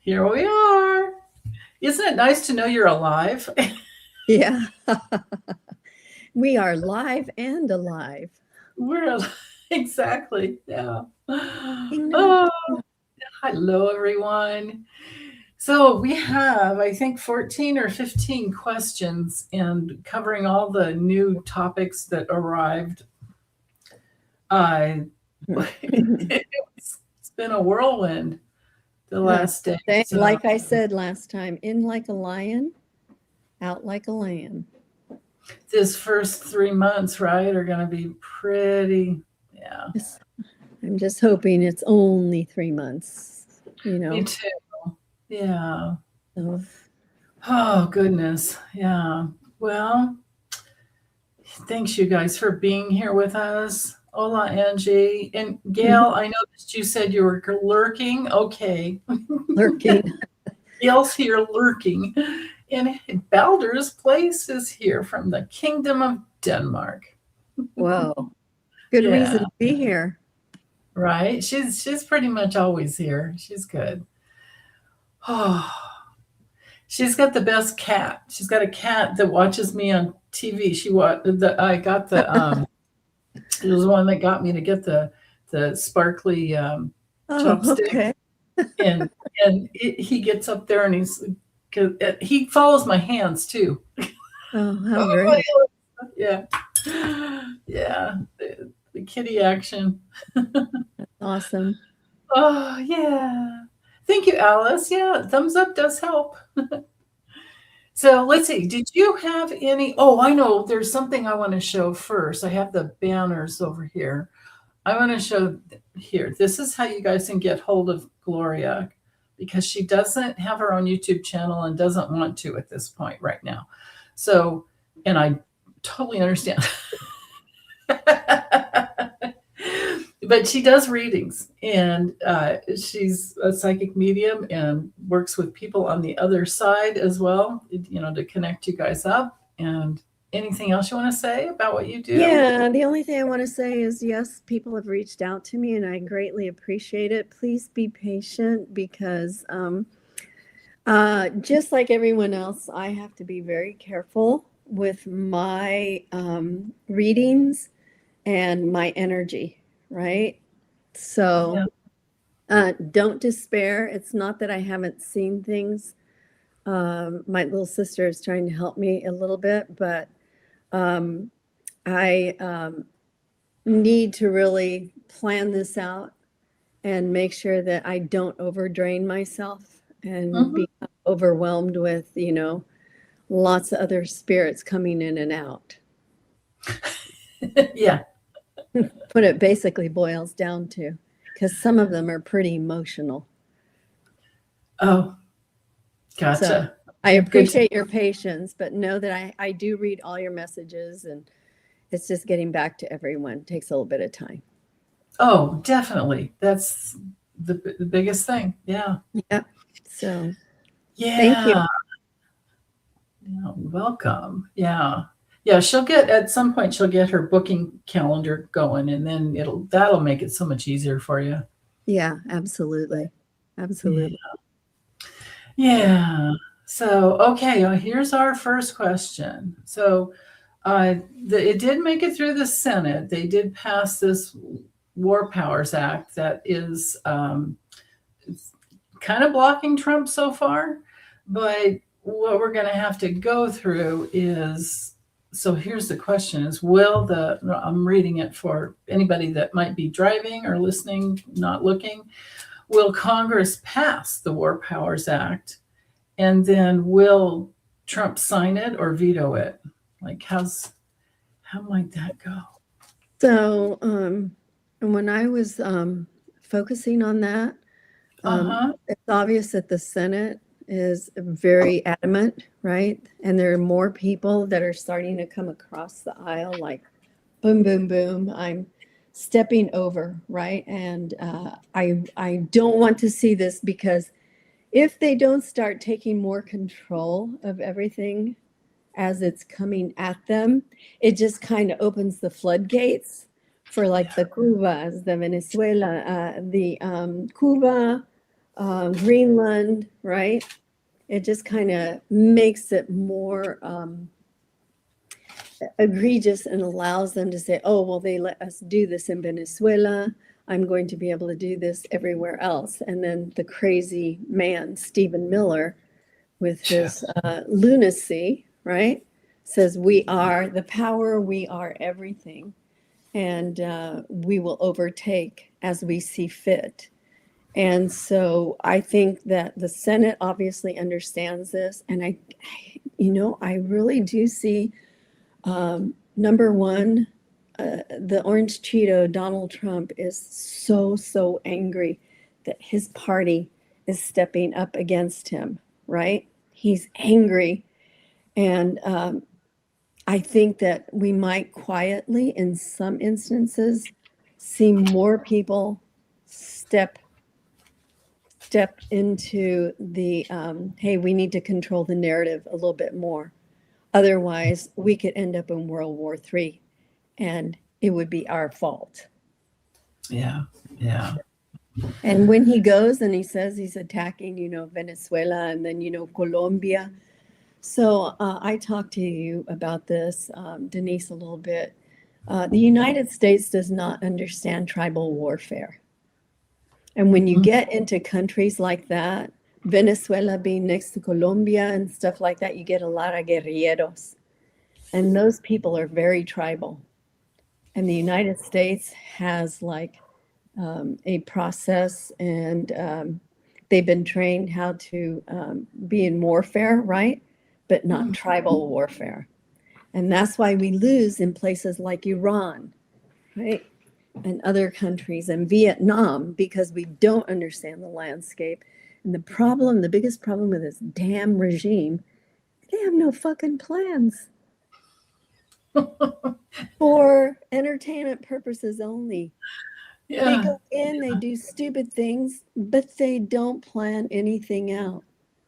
Here we are. Isn't it nice to know you're alive? Yeah. We are live and alive. We're alive. Exactly. Yeah. Oh, hello, everyone. So we have, I think, 14 or 15 questions and covering all the new topics that arrived. It's been a whirlwind the last day. So. Like I said last time, in like a lion, out like a lamb. This first 3 months, right, are going to be pretty, yeah. I'm just hoping it's only 3 months, Me too. Yeah. So. Oh, goodness. Yeah. Well, thanks you guys for being here with us. Hola, Angie. And Gail, I noticed you said you were lurking. Okay. Lurking. Gail's here lurking. And Balder's Place is here from the Kingdom of Denmark. Whoa. Good reason to be here. Right? She's pretty much always here. She's good. Oh, she's got the best cat. She's got a cat that watches me on TV. I got the it was the one that got me to get the sparkly chopstick. Okay. and he gets up there and he follows my hands too. Oh, how great. Yeah. Yeah. The kitty action. Awesome. Oh, yeah. Thank you, Alice. Yeah, thumbs up does help. So let's see. Did you have any? Oh, I know. There's something I want to show first. I have the banners over here. I want to show here. This is how you guys can get hold of Gloria because she doesn't have her own YouTube channel and doesn't want to at this point right now. So, and I totally understand. But she does readings and she's a psychic medium and works with people on the other side as well, to connect you guys up. And anything else you want to say about what you do? Yeah, the only thing I want to say is, yes, people have reached out to me and I greatly appreciate it. Please be patient because just like everyone else, I have to be very careful with my readings and my energy. Right? So don't despair. It's not that I haven't seen things. My little sister is trying to help me a little bit, but I need to really plan this out and make sure that I don't overdrain myself and be overwhelmed with, lots of other spirits coming in and out. Yeah. What it basically boils down to, because some of them are pretty emotional. Oh, gotcha. So I appreciate your patience, but know that I do read all your messages, and it's just getting back to everyone. It takes a little bit of time. Oh, definitely. That's the biggest thing. Yeah. Yeah. So yeah. Thank you. Yeah, welcome. Yeah. Yeah, at some point she'll get her booking calendar going and then that'll make it so much easier for you. Yeah, absolutely. Absolutely. Yeah. So, okay, here's our first question. So, it did make it through the Senate. They did pass this War Powers Act that is kind of blocking Trump so far, but what we're going to have to go through is, so here's the question is, I'm reading it for anybody that might be driving or listening, not looking. Will Congress pass the War Powers Act? And then will Trump sign it or veto it? Like, how might that go? So, when I was focusing on that, it's obvious that the Senate is very adamant, right? And there are more people that are starting to come across the aisle like, boom, boom, boom, I'm stepping over, right? And I don't want to see this, because if they don't start taking more control of everything as it's coming at them, it just kind of opens the floodgates for like the Cubas, the Venezuela, the Cuba, Greenlnd, right? It just kind of makes it more egregious and allows them to say, oh, well, they let us do this in Venezuela. I'm going to be able to do this everywhere else. And then the crazy man, Stephen Miller, with his lunacy, right, says, we are the power, we are everything, and we will overtake as we see fit. And so I think that the Senate obviously understands this. And I really do see, number one, the Orange Cheeto, Donald Trump, is so angry that his party is stepping up against him, right? He's angry. And I think that we might quietly, in some instances, see more people step into the, hey, we need to control the narrative a little bit more. Otherwise, we could end up in World War III, and it would be our fault. Yeah. And when he goes and he says he's attacking, Venezuela and then, Colombia. So I talked to you about this, Denise, a little bit. The United States does not understand tribal warfare. And when you get into countries like that, Venezuela being next to Colombia and stuff like that, you get a lot of guerrilleros. And those people are very tribal. And the United States has like a process, and they've been trained how to be in warfare, right? But not tribal warfare. And that's why we lose in places like Iran, right? And other countries, and Vietnam, because we don't understand the landscape. And the biggest problem with this damn regime, they have no fucking plans. For entertainment purposes only. Yeah. They go in, they do stupid things, but they don't plan anything out,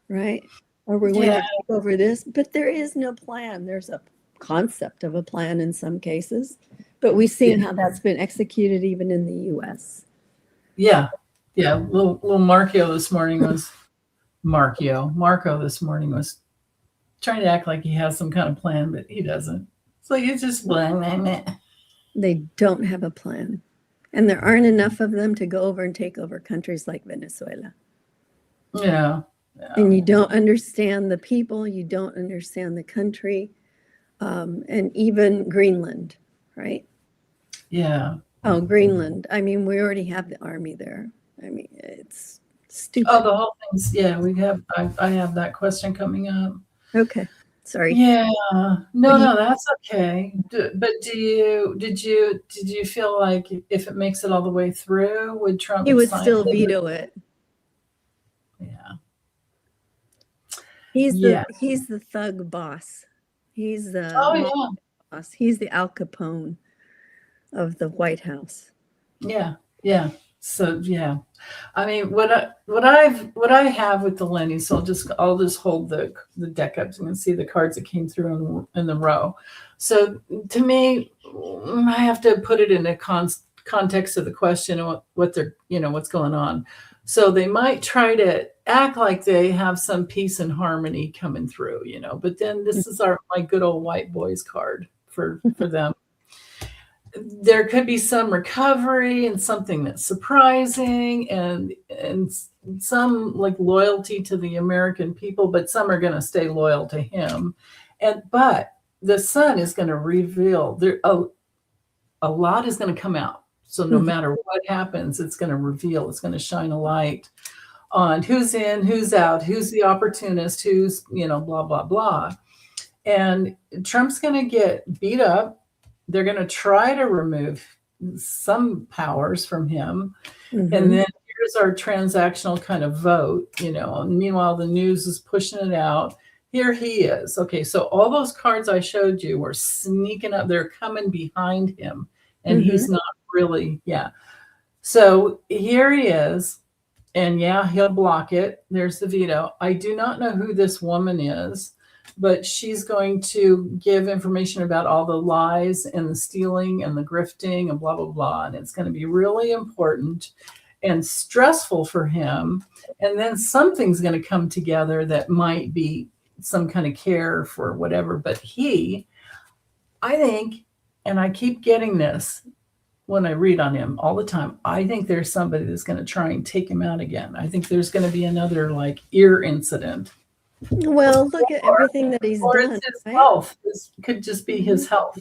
right? Or we want to take over this, but there is no plan. There's a concept of a plan in some cases, but we've seen how that's been executed even in the U.S. Yeah. Little Marco this morning was trying to act like he has some kind of plan, but he doesn't. It's like it's just blah. They don't have a plan. And there aren't enough of them to go over and take over countries like Venezuela. Yeah. And you don't understand the people, you don't understand the country, and even Greenlnd, right? Yeah. Oh, Greenlnd. I mean, we already have the army there. I mean, it's stupid. Oh, the whole thing's, I have that question coming up. Okay. Sorry. Yeah. No, that's okay. But did you feel like if it makes it all the way through, would Trump? He would still veto it. Yeah. He's the thug boss. He's the boss. He's the Al Capone of the White House. Yeah. So I mean, what I have with the Lenny. So I'll just hold the deck up so you can see the cards that came through in the row. So to me, I have to put it in the context of the question and what they're what's going on. So they might try to act like they have some peace and harmony coming through, but then this is my good old white boys card for them. There could be some recovery and something that's surprising and some like loyalty to the American people, but some are going to stay loyal to him. But the sun is going to reveal a lot is going to come out. So no matter what happens, it's going to reveal, it's going to shine a light on who's in, who's out, who's the opportunist, who's, blah, blah, blah. And Trump's going to get beat up. They're going to try to remove some powers from him. And then here's our transactional kind of vote, and meanwhile, the news is pushing it out. Here he is. Okay, so all those cards I showed you were sneaking up. They're coming behind him, and he's not really, So here he is, and he'll block it. There's the veto. I do not know who this woman is, but she's going to give information about all the lies and the stealing and the grifting and blah, blah, blah. And it's going to be really important. and stressful for him. And then something's going to come together that might be some kind of care for whatever. But I think, and I keep getting this when I read on him all the time, I think there's somebody that's going to try and take him out again. I think there's going to be another like ear incident. Well, look at everything that he's Or done. it's his right? health. This could just be his health.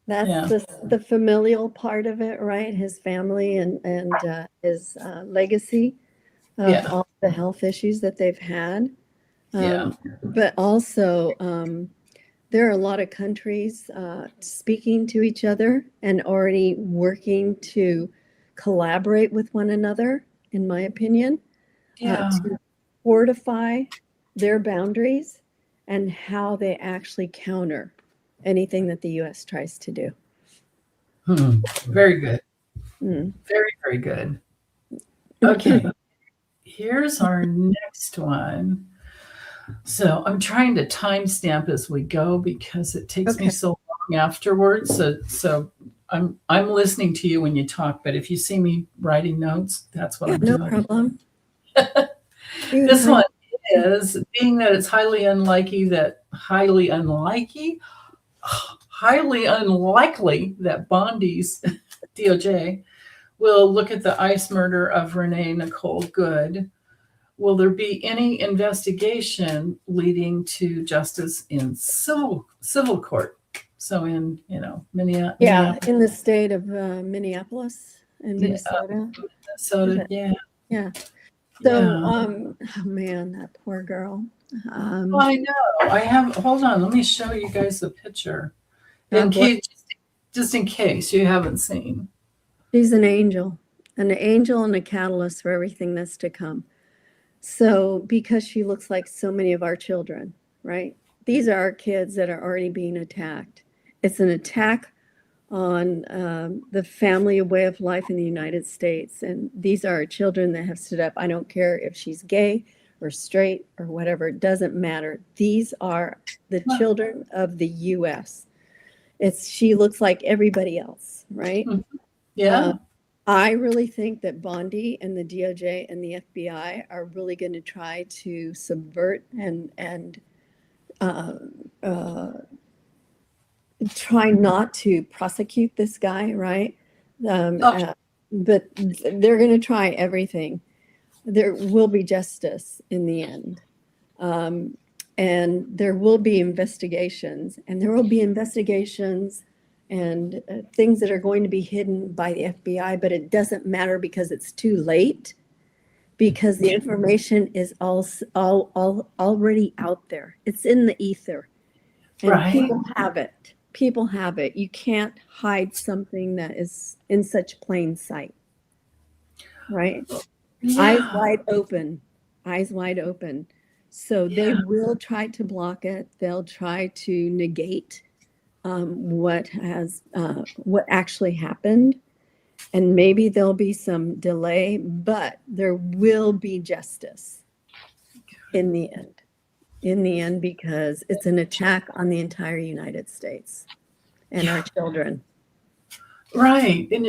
That's the familial part of it, right? His family and his legacy of all the health issues that they've had. But also, there are a lot of countries speaking to each other and already working to collaborate with one another, in my opinion, to fortify their boundaries and how they actually counter anything that the U.S. tries to do. Very good. Very, very good. Okay. Here's our next one. So I'm trying to timestamp as we go because it takes me so long afterwards. So I'm listening to you when you talk, but if you see me writing notes, that's what I'm doing. No problem. This one is, being that it's highly unlikely that Bondi's DOJ will look at the ICE murder of Renee Nicole Good. Will there be any investigation leading to justice in civil court? So in, Minneapolis. Yeah, in the state of Minneapolis and Minnesota. Minnesota, yeah. So, oh man, that poor girl. Well, I know. Hold on, let me show you guys the picture. Just in case you haven't seen. She's an angel and a catalyst for everything that's to come. So, because she looks like so many of our children, right? These are our kids that are already being attacked. It's an attack on the family way of life in the United States. And these are our children that have stood up. I don't care if she's gay or straight or whatever, it doesn't matter. These are the children of the U.S. She looks like everybody else, right? Yeah. I really think that Bondi and the DOJ and the FBI are really going to try to subvert and try not to prosecute this guy, right? But they're going to try everything. There will be justice in the end. And there will be investigations, and and things that are going to be hidden by the FBI, but it doesn't matter because it's too late, because the information is all already out there. It's in the ether, and people have it. You can't hide something that is in such plain sight, right? Eyes wide open. So they will try to block it. They'll try to negate what actually happened, and maybe there'll be some delay, but there will be justice in the end, because it's an attack on the entire United States and our children. Right. And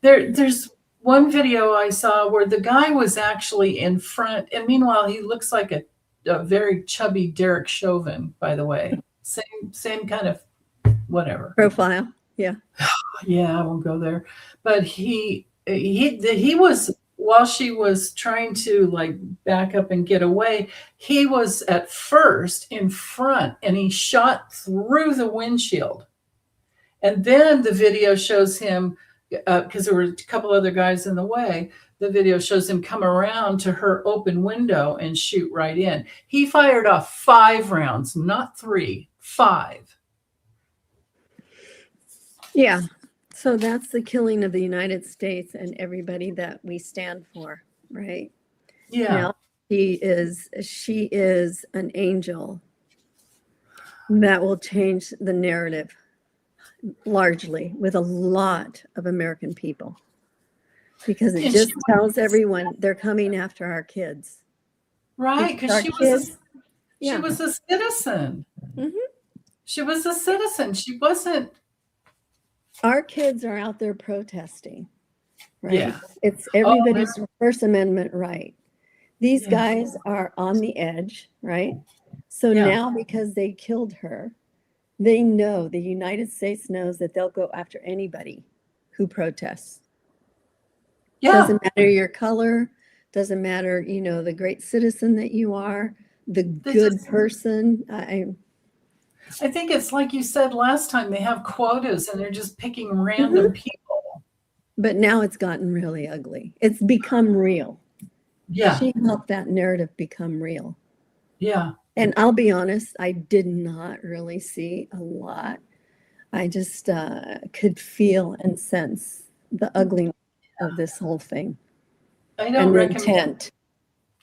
there's one video I saw where the guy was actually in front, and meanwhile he looks like a very chubby Derek Chauvin, by the way. Same kind of whatever profile. Yeah, I won't go there. But he was, while she was trying to like back up and get away, he was at first in front, and he shot through the windshield. And then the video shows him, because there were a couple other guys in the way, the video shows him come around to her open window and shoot right in. He fired off 5 rounds, not 3, 5. Yeah. So that's the killing of the United States and everybody that we stand for, right? Yeah. Now, she is an angel that will change the narrative largely with a lot of American people, because it just tells everyone they're coming after our kids. Right, because she was a citizen. Mm-hmm. She was a citizen. She wasn't. Our kids are out there protesting, right? Yeah. It's everybody's First Amendment right. These guys are on the edge, right? So now, because they killed her, they know, the United States knows that they'll go after anybody who protests. Doesn't matter your color, doesn't matter, you know, the great citizen that you are, the good person. I think it's like you said last time, they have quotas and they're just picking random people. But now it's gotten really ugly. It's become real. Yeah. She helped that narrative become real. Yeah. And I'll be honest, I did not really see a lot. I just could feel and sense the ugliness of this whole thing. I don't recommend intent.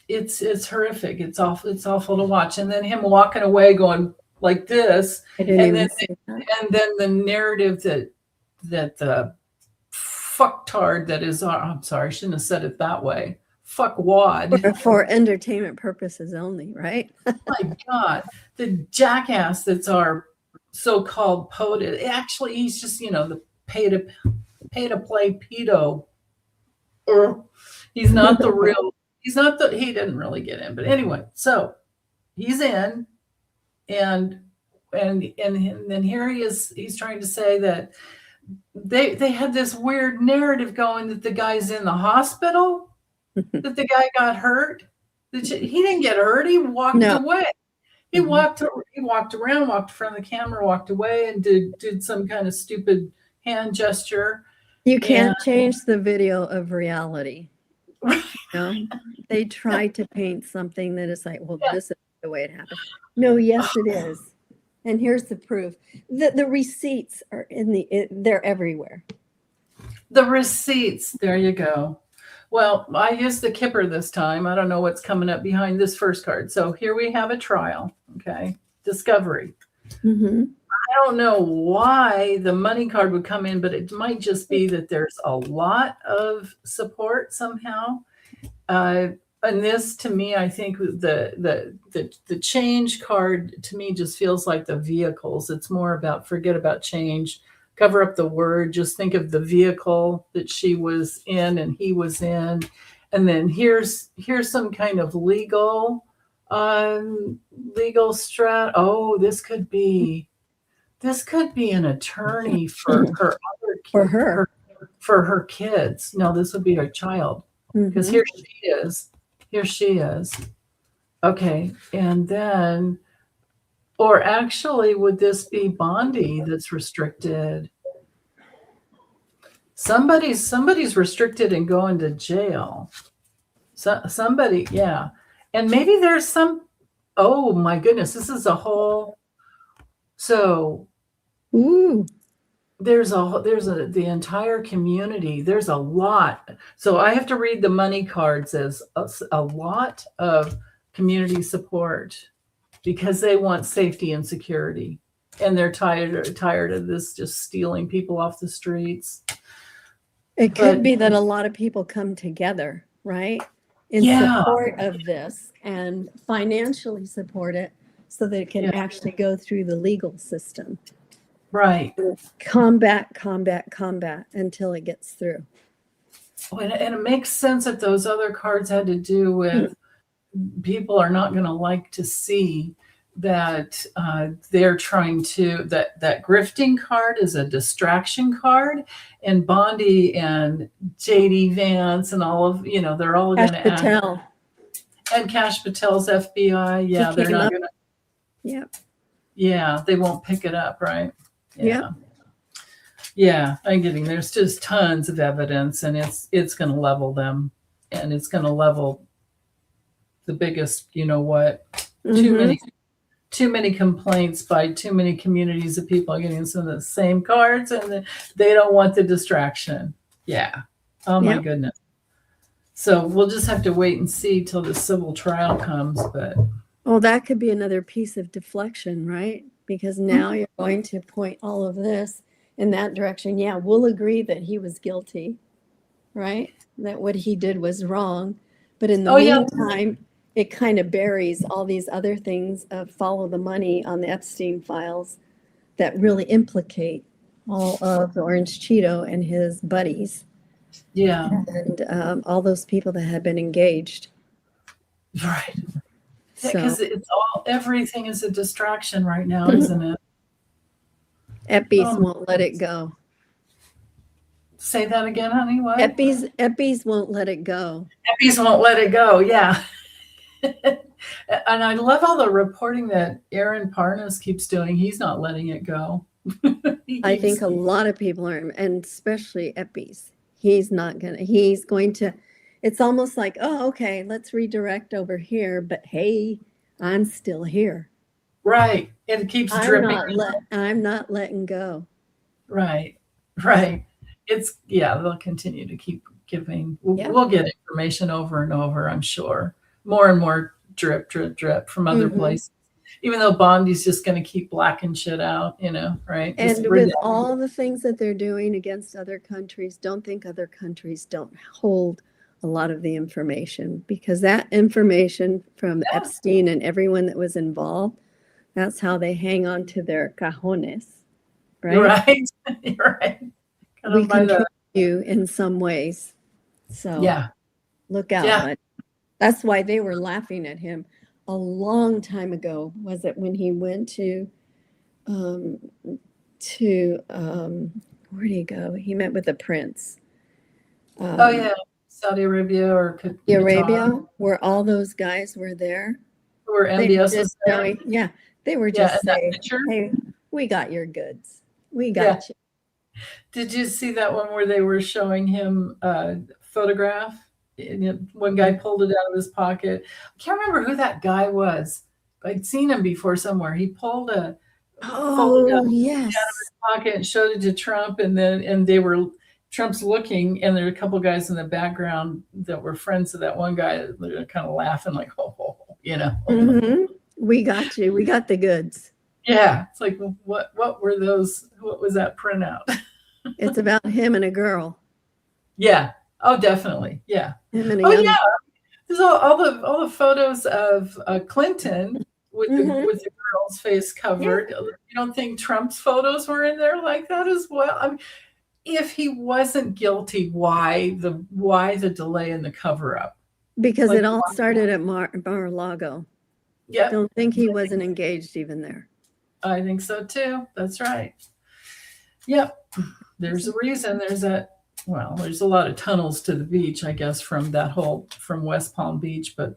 It's horrific. It's awful to watch. And then him walking away going like this. And then the narrative that the fucktard that is I'm sorry, I shouldn't have said it that way. Fuck wad. For entertainment purposes only, right? My God. The jackass that's our so-called POTUS. Actually, he's just, you know, the pay to play pedo. Or he's not the real, he didn't really get in. But anyway, so he's in and then here he is, he's trying to say that they had this weird narrative going that the guy's in the hospital, that the guy got hurt. He didn't get hurt. He walked away. He walked around, walked in front of the camera, walked away, and did some kind of stupid hand gesture. You can't change the video of reality. You know? They try to paint something that is like, well, this is the way it happened. No, yes, it is. And here's the proof. The receipts are they're everywhere. The receipts, there you go. Well, I used the Kipper this time. I don't know what's coming up behind this first card. So here we have a trial, okay? Discovery. I don't know why the money card would come in, but it might just be that there's a lot of support somehow. And this, to me, I think the change card to me just feels like the vehicles. It's more about forget about change. Cover up the word. Just think of the vehicle that she was in and he was in. And then here's some kind of legal strat. Oh, this could be an attorney for her for her kids. No, this would be her child. Because here she is. Okay. And then, or actually, would this be Bondi that's restricted? Somebody's restricted and going to jail. Somebody, yeah. And maybe there's some, oh my goodness, this is a whole, so there's the entire community. There's a lot. So I have to read the money cards as a lot of community support because they want safety and security, and they're tired of this just stealing people off the streets. It could be that a lot of people come together, right, in support of this and financially support it so that it can actually go through the legal system. Right. Combat until it gets through. And it makes sense that those other cards had to do with people are not going to like to see that they're trying to, that grifting card is a distraction card, and Bondi and JD Vance and all of, they're all going to act. And Cash Patel's FBI. Yeah, they're not going to. Yep. Yeah, they won't pick it up, right? Yeah. Yeah, I'm getting, there's just tons of evidence, and it's going to level them, and it's going to level the biggest, too many complaints by too many communities of people are getting some of the same cards, and they don't want the distraction. Yeah. Oh my goodness. So we'll just have to wait and see till the civil trial comes, but. Well, that could be another piece of deflection, right? Because now you're going to point all of this in that direction. Yeah, we'll agree that he was guilty, right? That what he did was wrong. But in the meantime, it kind of buries all these other things of follow the money on the Epstein files that really implicate all of the Orange Cheeto and his buddies. Yeah. And all those people that had been engaged. Right. So Because everything is a distraction right now, isn't it? Eppies won't let it go. Say that again, honey. What? Eppies won't let it go. Eppies won't let it go. Yeah. And I love all the reporting that Aaron Parnas keeps doing. He's not letting it go. I think a lot of people are, and especially Eppies. He's going to, it's almost like, oh, okay, let's redirect over here. But hey, I'm still here. Right. It keeps dripping. I'm not letting go. Right. Right. They'll continue to keep giving. We'll get information over and over, I'm sure. More and more drip, drip, drip from other places. Even though Bondi's just going to keep blacking shit out, right? And with all the things that they're doing against other countries, don't think other countries don't hold a lot of the information, because that information from Epstein and everyone that was involved, that's how they hang on to their cajones, right? Right. You're right. We control you in some ways. So look out. Yeah. But that's why they were laughing at him a long time ago. Was it when he went to where did he go? He met with the prince. Saudi Arabia or Arabia, where all those guys were there. Were MBS there? They were just saying, hey, we got your goods. We got you. Did you see that one where they were showing him a photograph? And one guy pulled it out of his pocket. I can't remember who that guy was. I'd seen him before somewhere. He pulled a photograph out of his pocket and showed it to Trump, and they were Trump's looking, and there were a couple guys in the background that were friends of that one guy that were kind of laughing like, We got you. We got the goods. Yeah. It's like, what were those? What was that printout? It's about him and a girl. Yeah. Oh, definitely. Yeah. Him and a yeah. There's all the photos of Clinton with the girl's face covered. You don't think Trump's photos were in there like that as well? I mean, if he wasn't guilty, why the delay in the cover up? Because it all started at Mar-a-Lago. Yeah. Don't think he wasn't engaged even there. I think so too. That's right. Yep. There's a reason. There's a lot of tunnels to the beach, I guess, from West Palm Beach, but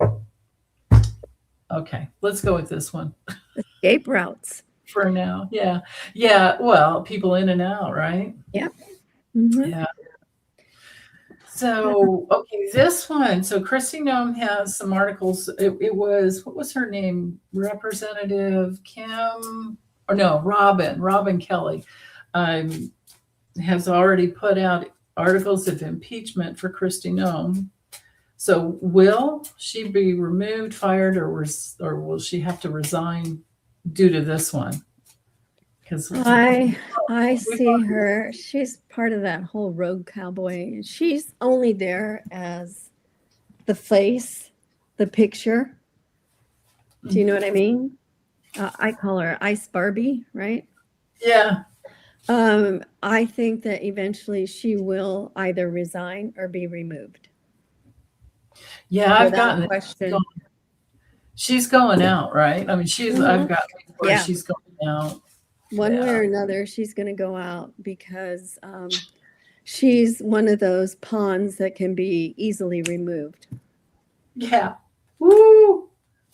okay, let's go with this one. Escape routes. For now. Yeah. Yeah. Well, people in and out, right? Yeah. Yeah. So, okay, this one. So Kristi Noem has some articles. It was, what was her name? Representative Robin Kelly has already put out articles of impeachment for Kristi Noem. So will she be removed, fired, or will she have to resign due to this one? Because I see her. She's part of that whole rogue cowboy. She's only there as the face, the picture. Do you know what I mean? I call her Ice Barbie, right? Yeah. I think that eventually she will either resign or be removed. Yeah, I've gotten it. She's going out, right? I mean, I've gotten it where she's going out. One way or another, she's going to go out because she's one of those pawns that can be easily removed. Yeah. Woo.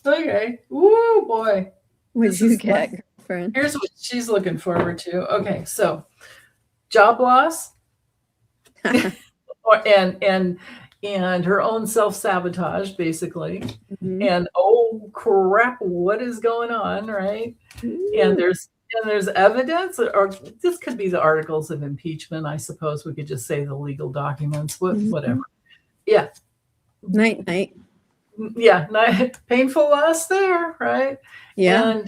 Okay. Woo, boy. What'd you get, girlfriend? Here's what she's looking forward to. Okay, so job loss, and her own self-sabotage, basically. And oh crap, what is going on, right? And there's evidence, or this could be the articles of impeachment. I suppose we could just say the legal documents, whatever. Yeah. Night. Yeah, painful loss there, right? Yeah.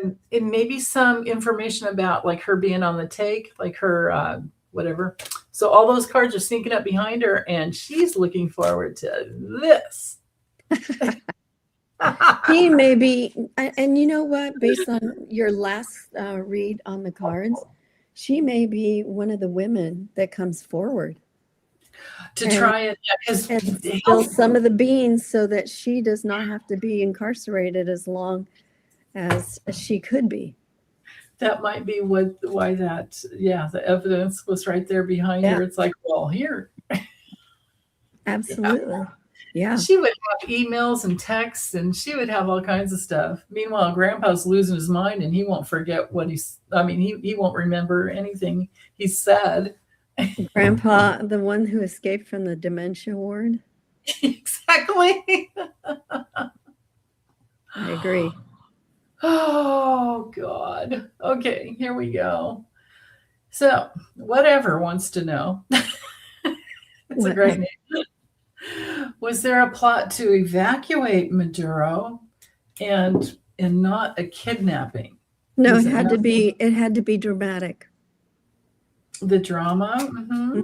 And it may be some information about like her being on the take, like her whatever. So all those cards are sneaking up behind her, and she's looking forward to this. He may be, and you know what? Based on your last read on the cards, she may be one of the women that comes forward. to try it. And Because spill some of the beans so that she does not have to be incarcerated as long as she could be. that might be why that, the evidence was right there behind her. It's like, well, here. Absolutely. Yeah. She would have emails and texts, and she would have all kinds of stuff. Meanwhile, Grandpa's losing his mind, and he won't forget he won't remember anything he said. Grandpa, the one who escaped from the dementia ward. Exactly. I agree. Oh, God. Okay, here we go. So, whatever wants to know. It's a great name. Was there a plot to evacuate Maduro and not a kidnapping? No, it had to be dramatic. The drama? Mm-hmm.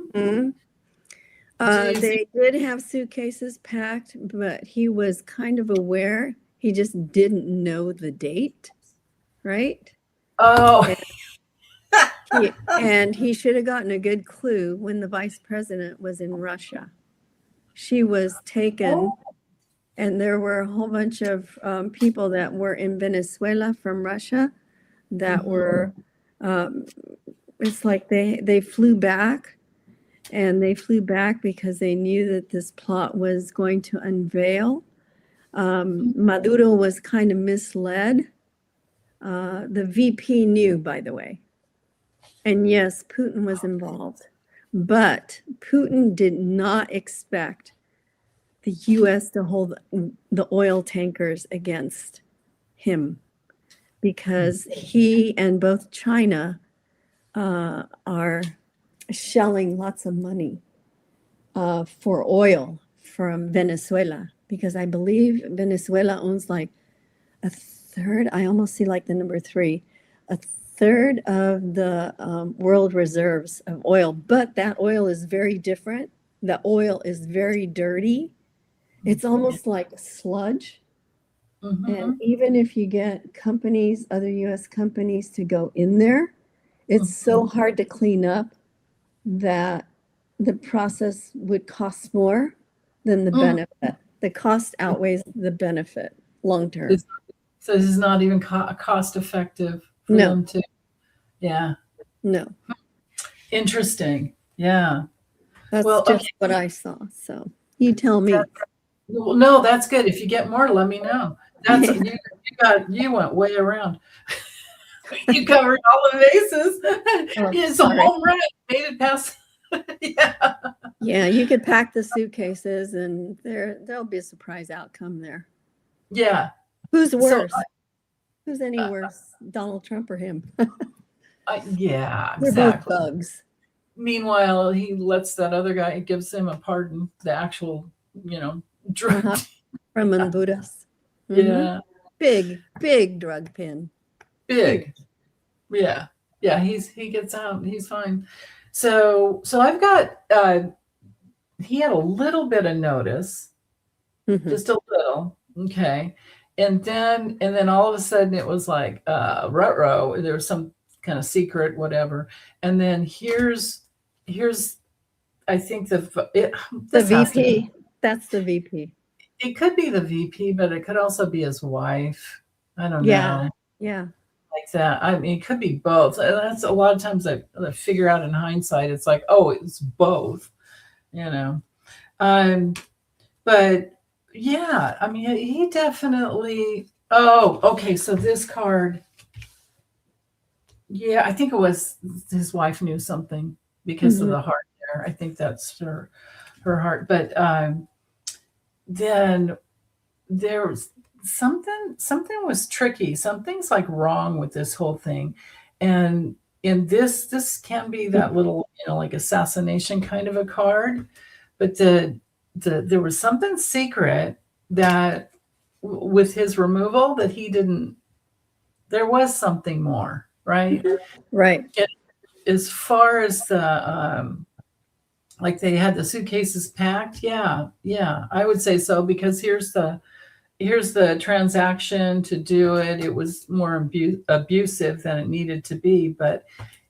Mm-hmm. They did have suitcases packed, but he was kind of aware. He just didn't know the date, right? Oh. And he should have gotten a good clue when the vice president was in Russia. She was taken, and there were a whole bunch of people that were in Venezuela from Russia that were, it's like they flew back, and they flew back because they knew that this plot was going to unveil. Maduro was kind of misled. The VP knew, by the way. And yes, Putin was involved. But Putin did not expect the U.S. to hold the oil tankers against him, because he and both China are shelling lots of money for oil from Venezuela, because I believe Venezuela owns like a third, I almost see like the number 3, a third of the world reserves of oil. But that oil is very different. The oil is very dirty. It's almost like sludge. And even if you get companies, other U.S. companies to go in there, it's so hard to clean up that the process would cost more than the benefit. The cost outweighs the benefit long term. So this is not even cost effective for them to. Yeah. No. Interesting. Yeah. That's just what I saw. So you tell me. Well, no, that's good. If you get more, let me know. That's you went way around. You covered all the bases. It's a home run. Made it past. Yeah. Yeah, you could pack the suitcases, and there'll be a surprise outcome there. Yeah. Who's worse? Who's any worse, Donald Trump or him? Yeah, They're exactly. both thugs. Meanwhile, he lets that other guy, gives him a pardon, the actual, drug. From Honduras. Yeah. Big drug pin. Big. Yeah. Yeah, he gets out. He's fine. So I've got, he had a little bit of notice, just a little. Okay. And then all of a sudden it was like, ruh-roh, there was some kind of secret, whatever. And then here's, I think the VP. That's the VP. It could be the VP, but it could also be his wife. I don't know. Yeah. Like that. I mean, it could be both. That's a lot of times I figure out in hindsight, it's like, oh, it's both, But yeah, I mean, he definitely, okay. So this card, yeah, I think it was his wife knew something because of the heart there. I think that's her heart. But then there was something was tricky. Something's like wrong with this whole thing. And in this can be that little, like assassination kind of a card. But there was something secret that with his removal that he didn't, there was something more, right? Right. And as far as the, like they had the suitcases packed. Yeah. I would say so, because here's the transaction to do it. It was more abusive than it needed to be, but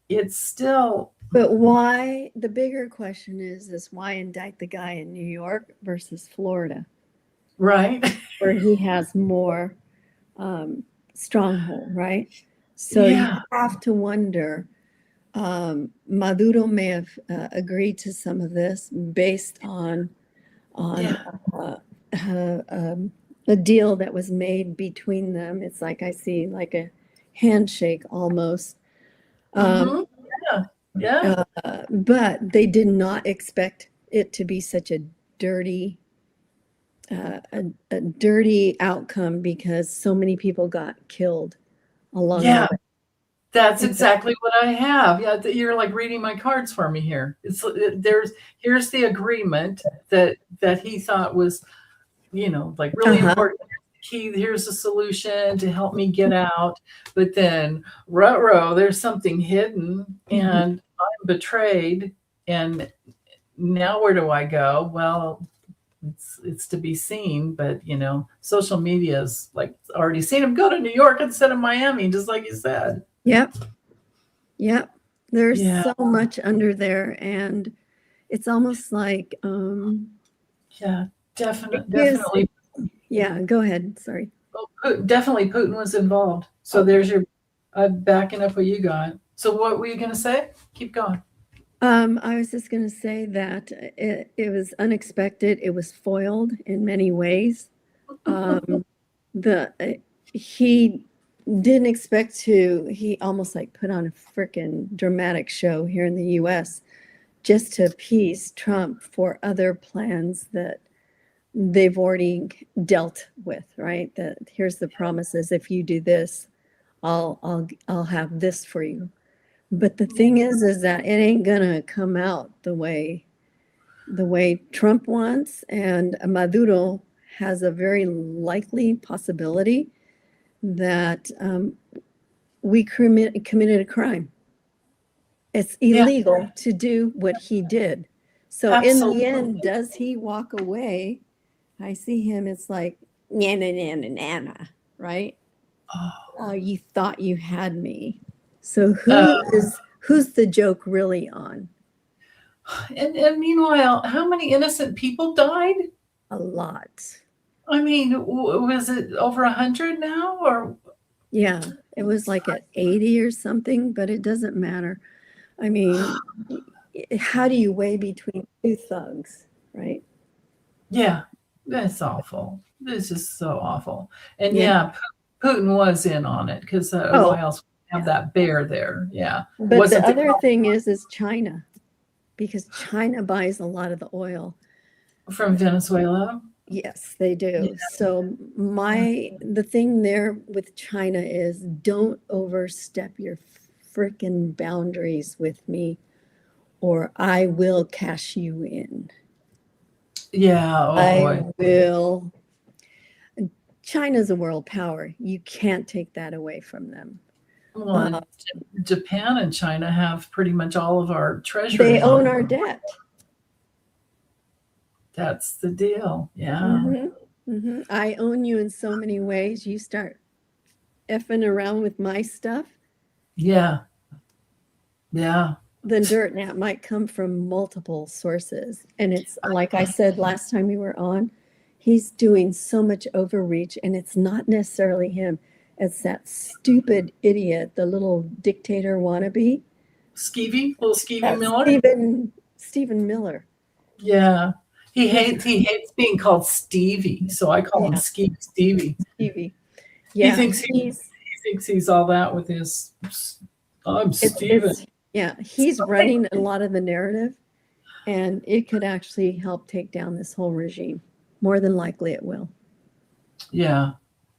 it's still, But why, the bigger question is why indict the guy in New York versus Florida, Right. where he has more stronghold, right? So you have to wonder, Maduro may have agreed to some of this based on a deal that was made between them. It's like, I see like a handshake almost. But they did not expect it to be such a dirty outcome, because so many people got killed along the way. That's exactly what I have. Yeah, you're like reading my cards for me here. Here's the agreement that he thought was, like really important. Here's a solution to help me get out. But then, ruh-roh, there's something hidden, and I'm betrayed. And now where do I go? Well, it's to be seen, but social media is like already seen him go to New York instead of Miami, just like you said. Yep. There's so much under there, and it's almost like definitely. Yeah, go ahead. Sorry. Definitely Putin was involved. So there's your backing up what you got. So what were you going to say? Keep going. I was just going to say that it was unexpected. It was foiled in many ways. He didn't expect to. He almost like put on a freaking dramatic show here in the U.S. just to appease Trump for other plans that they've already dealt with. Right? That here's the promises. If you do this, I'll have this for you. But the thing is that it ain't gonna come out the way Trump wants, and Maduro has a very likely possibility that we committed a crime. It's illegal to do what he did. So in the end, does he walk away? I see him. It's like na, right? You thought you had me. So who's the joke really on? And meanwhile, how many innocent people died? A lot. I mean, was it over 100 now, or? Yeah, it was like at 80 or something, but it doesn't matter. I mean, how do you weigh between two thugs, right? Yeah, that's awful. This is so awful. And Putin was in on it, because why else would we have that bear there? Yeah. But the other thing is China, because China buys a lot of the oil from Venezuela. Yes, they do. Yeah. So the thing there with China is, don't overstep your freaking boundaries with me, or I will cash you in. Yeah, I will. China's a world power. You can't take that away from them. Well, Japan and China have pretty much all of our treasuries. They own our debt. That's the deal. Yeah. Mm-hmm. Mm-hmm. I own you in so many ways. You start effing around with my stuff. Yeah. The dirt nap might come from multiple sources. And it's like I said last time we were on, he's doing so much overreach, and it's not necessarily him. It's that stupid idiot, the little dictator wannabe. Little Skeevy Miller? Stephen Miller. Yeah. He hates being called Stevie, so I call him Stevie. Stevie. Yeah. He thinks he's all that with his I'm Steven. He's running a lot of the narrative, and it could actually help take down this whole regime. More than likely it will. Yeah.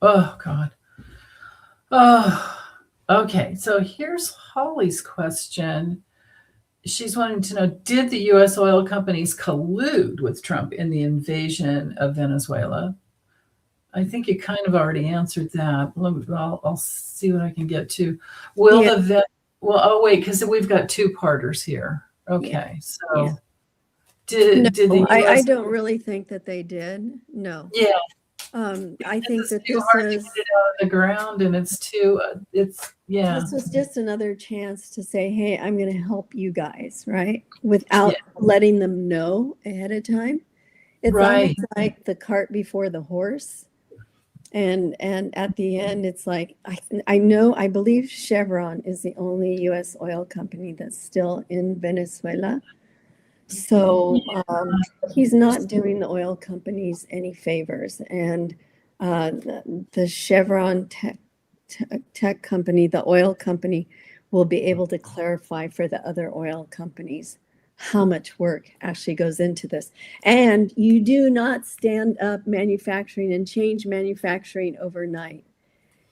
Oh, God. Oh, okay. So here's Holly's question. She's wanting to know, did the U.S. oil companies collude with Trump in the invasion of Venezuela? I think you kind of already answered that. I'll see what I can get to. Because we've got two-parters here. Okay, I don't really think that they did. No. Yeah. I think that too this hard to is get it out of the ground, and it's too. Yeah. This was just another chance to say, "Hey, I'm going to help you guys," right? Without letting them know ahead of time. It's almost like the cart before the horse. And at the end, it's like, I believe Chevron is the only U.S. oil company that's still in Venezuela. So he's not doing the oil companies any favors. And the Chevron tech company, the oil company, will be able to clarify for the other oil companies how much work actually goes into this. And you do not stand up manufacturing and change manufacturing overnight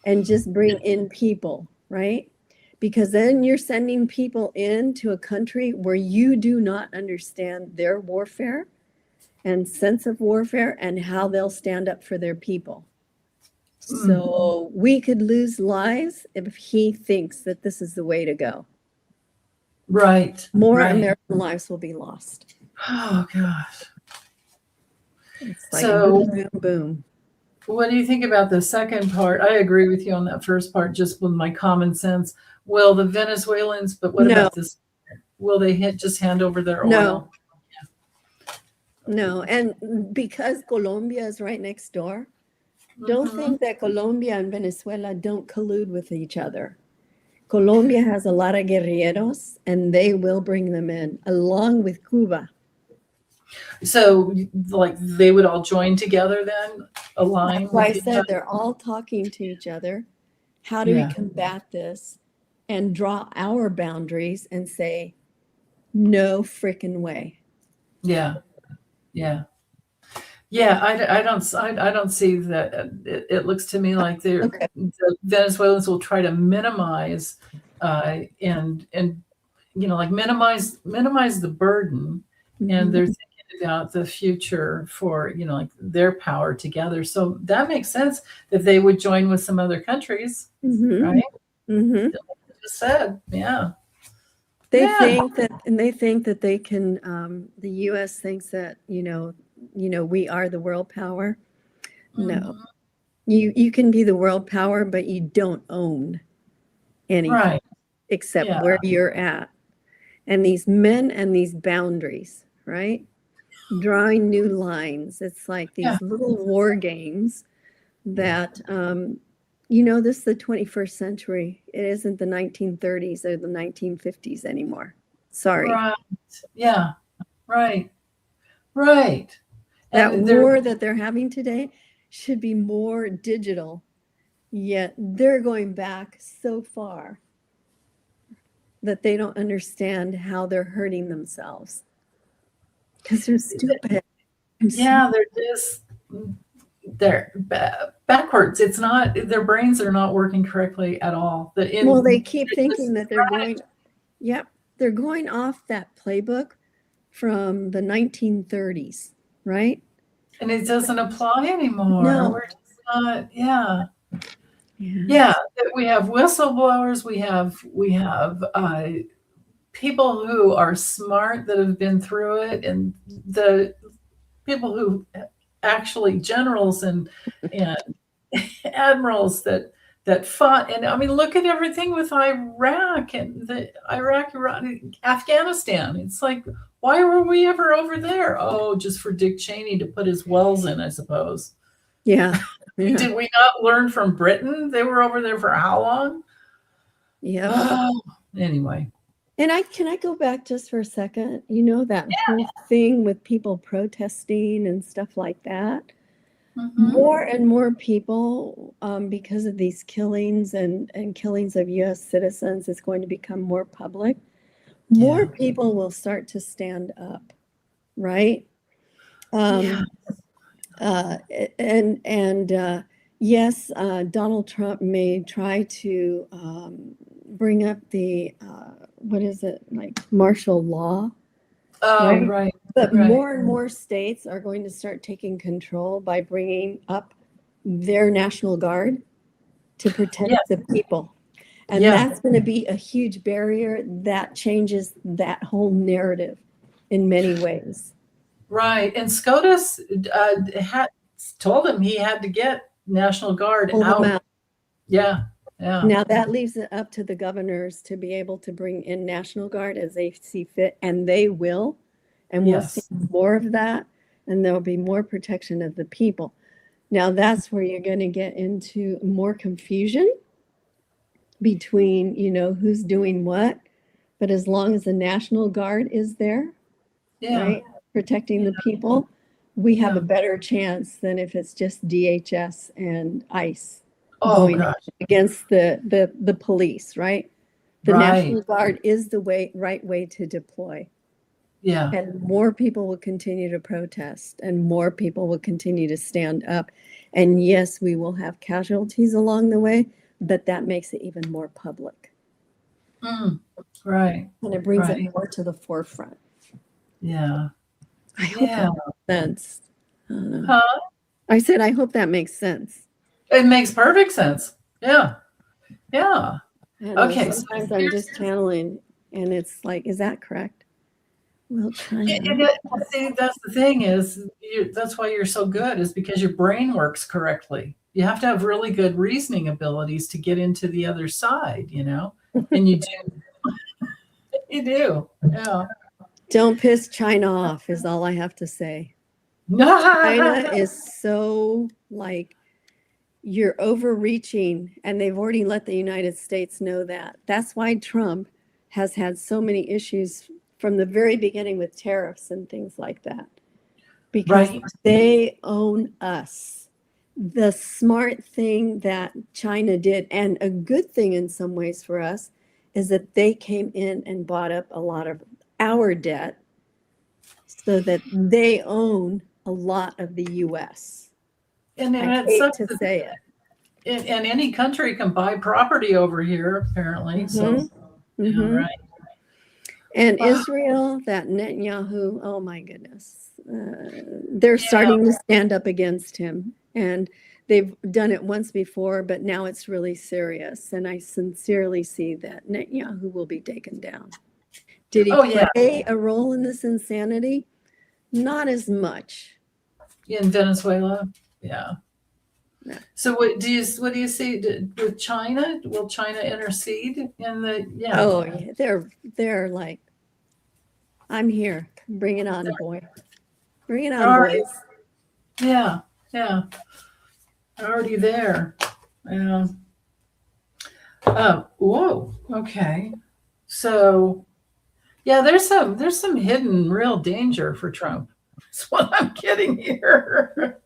and just bring in people, right? Because then you're sending people into a country where you do not understand their warfare and sense of warfare and how they'll stand up for their people. So we could lose lives if he thinks that this is the way to go. Right. More American lives will be lost. Oh, gosh. It's like boom, boom, boom. What do you think about the second part? I agree with you on that first part, just with my common sense. Will the Venezuelans, but what about this? Will they just hand over their oil? No, and because Colombia is right next door, don't think that Colombia and Venezuela don't collude with each other. Colombia has a lot of guerrilleros, and they will bring them in, along with Cuba. So, like, they would all join together then, align? That's why I said they're all talking to each other. How do we combat this and draw our boundaries and say, no frickin' way? Yeah. I don't see that. It looks to me like the Venezuelans will try to minimize and like minimize the burden, and they're thinking about the future for like their power together. So that makes sense that they would join with some other countries, right? Like you just said, They think that they can. The U.S. thinks that we are the world power. No, you can be the world power, but you don't own anything except where you're at. And these men and these boundaries, right? Drawing new lines. It's like these little war games that, this is the 21st century. It isn't the 1930s or the 1950s anymore. Sorry. Right. Yeah. Right. That war that they're having today should be more digital, yet they're going back so far that they don't understand how they're hurting themselves because they're stupid. They're backwards. It's not, their brains are not working correctly at all. They keep thinking that they're they're going off that playbook from the 1930s, right? And it doesn't apply anymore. No. We're just not, we have whistleblowers, we have people who are smart that have been through it, and the people who actually generals and admirals that fought. And I mean, look at everything with Iraq and Afghanistan. It's like, why were we ever over there? Oh, just for Dick Cheney to put his wells in, I suppose. Yeah. Did we not learn from Britain? They were over there for how long? Yeah. Anyway. And can I go back just for a second? That whole thing with people protesting and stuff like that. More and more people, because of these killings and killings of U.S. citizens, is going to become more public. More people will start to stand up, right? Yes, Donald Trump may try to bring up the martial law. Oh, right. But more and more states are going to start taking control by bringing up their National Guard to protect the people. And that's going to be a huge barrier that changes that whole narrative in many ways. Right. And SCOTUS told him he had to get National Guard Pull them out. Yeah. Yeah. Now that leaves it up to the governors to be able to bring in National Guard as they see fit, and they will. And we'll see more of that, and there'll be more protection of the people. Now that's where you're going to get into more confusion between, who's doing what. But as long as the National Guard is there, right, protecting the people, we have a better chance than if it's just DHS and ICE going against the police, right? The National Guard is the right way to deploy. Yeah. And more people will continue to protest, and more people will continue to stand up. And yes, we will have casualties along the way, but that makes it even more public. Right. And it brings it more to the forefront. Yeah. I hope that makes sense. I said, I hope that makes sense. It makes perfect sense. Yeah. Yeah. Okay. Sometimes I'm just channeling, and it's like, is that correct? Well, China. See, that's the thing is, that's why you're so good, is because your brain works correctly. You have to have really good reasoning abilities to get into the other side, and you do. You do. Yeah. Don't piss China off is all I have to say. China is so you're overreaching, and they've already let the United States know that. That's why Trump has had so many issues from the very beginning with tariffs and things like that, because they own us. The smart thing that China did, and a good thing in some ways for us, is that they came in and bought up a lot of our debt so that they own a lot of the U.S. And I hate to say it. And any country can buy property over here, apparently. So, right. And Israel, that Netanyahu, oh my goodness. They're starting to stand up against him. And they've done it once before, but now it's really serious. And I sincerely see that Netanyahu will be taken down. Did he play a role in this insanity? Not as much. In Venezuela? Yeah. No. So what do you see with China? Will China intercede in the Oh yeah, they're like, I'm here. Bring it on, boy. Bring it on, boys. Yeah. Already there. Whoa. Okay. So there's some hidden real danger for Trump. That's what I'm getting here.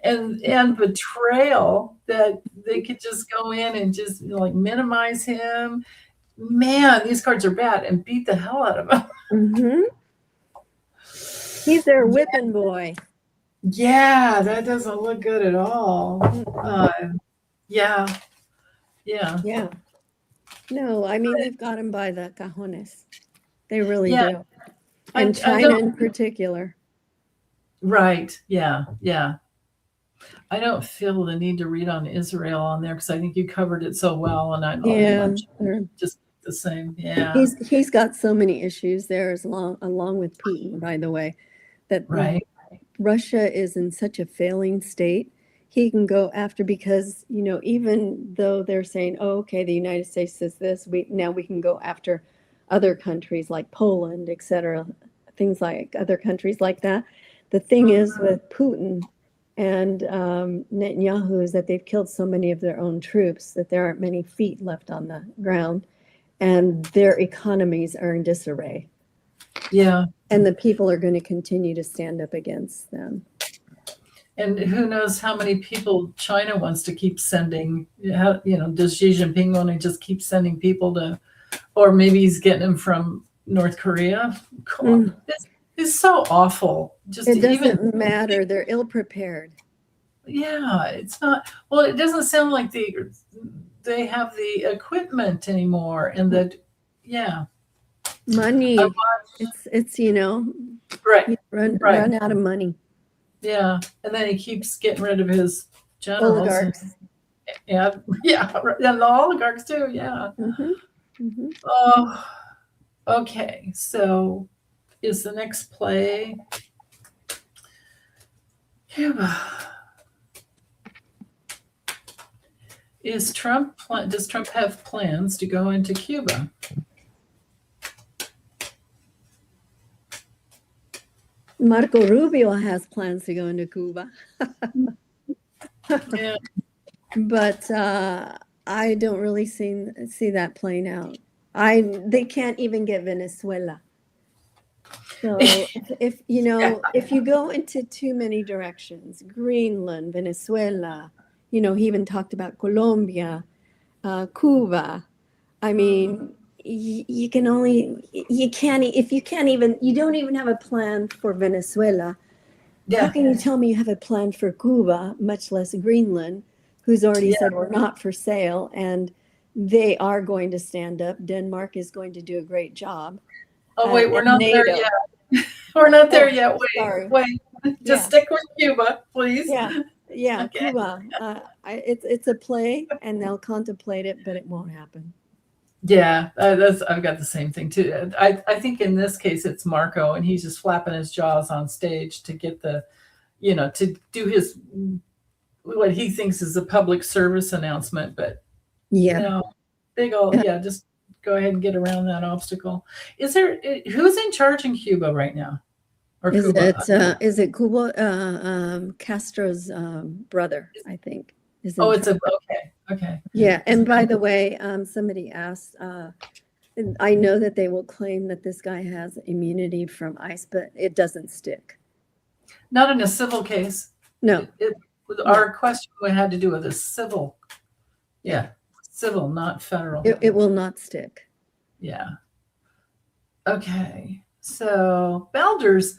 and betrayal, that they could just go in and just minimize him. Man, these cards are bad, and beat the hell out of him. He's their whipping boy. Yeah, that doesn't look good at all. Yeah. No, I mean, they've got him by the cajones. They really do. And China in particular. Right. Yeah. I don't feel the need to read on Israel on there because I think you covered it so well, and I'm just the same. Yeah. He's got so many issues there, along with Putin, by the way, that Russia is in such a failing state. He can go after, because even though they're saying, oh, okay, the United States says this, we can go after other countries like Poland, etc., things like other countries like that. The thing is with Putin and Netanyahu is that they've killed so many of their own troops that there aren't many feet left on the ground, and their economies are in disarray. Yeah. And the people are going to continue to stand up against them. And who knows how many people China wants to keep sending. Does Xi Jinping want to just keep sending people to, or maybe he's getting them from North Korea? It's so awful. It doesn't matter. They're ill prepared. Yeah, it's not. Well, it doesn't sound like they have the equipment anymore, and money. It's run out of money. Yeah, and then he keeps getting rid of his generals. Oligarchs. And the oligarchs too. Yeah. Oh, okay. So, is the next play Cuba. Does Trump have plans to go into Cuba? Marco Rubio has plans to go into Cuba. Yeah. But I don't really see that playing out. They can't even get Venezuela. So if you know, if you go into too many directions, Greenland, Venezuela, he even talked about Colombia, Cuba. I mean, you don't even have a plan for Venezuela. How can you tell me you have a plan for Cuba, much less Greenland, who's already said we're not for sale, and they are going to stand up. Denmark is going to do a great job. Oh, wait, we're not there yet. We're not there yet. Wait. Just stick with Cuba, please. Yeah, okay. Cuba. It's a play, and they'll contemplate it, but it won't happen. Yeah, I've got the same thing too. I think in this case it's Marco, and he's just flapping his jaws on stage to get to do his what he thinks is a public service announcement. But no, big old just go ahead and get around that obstacle. Who's in charge in Cuba right now? Or is Cuba? Is it Cuba? Castro's brother, I think. It's okay. Yeah, and by the way, somebody asked, I know that they will claim that this guy has immunity from ICE, but it doesn't stick. Not in a civil case. No. Our question had to do with a civil. Yeah, civil, not federal. It will not stick. Yeah. Okay. So Belder's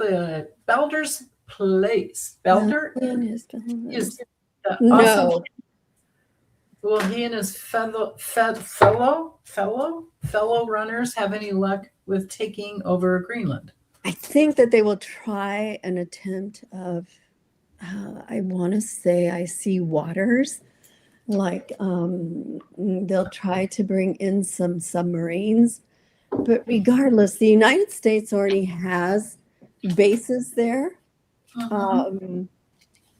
Place. Belder is no. Awesome. Will he and his fellow runners have any luck with taking over Greenlnd? I think that they will try an attempt of, I want to say I see waters, like they'll try to bring in some submarines. But regardless, the United States already has bases there.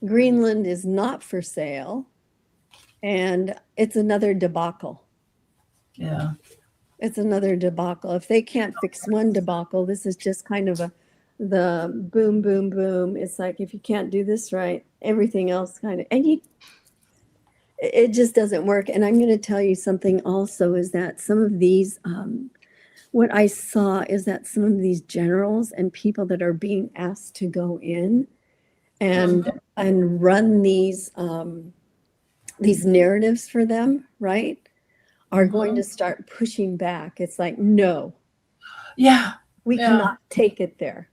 Greenlnd is not for sale. And it's another debacle. Yeah. It's another debacle. If they can't fix one debacle, this is just kind of the boom, boom, boom. It's like, if you can't do this right, everything else it just doesn't work. And I'm going to tell you something also is that some of these, what I saw is that some of these generals and people that are being asked to go in and run these narratives for them, right, are going to start pushing back. It's like, no. Yeah. We cannot take it there.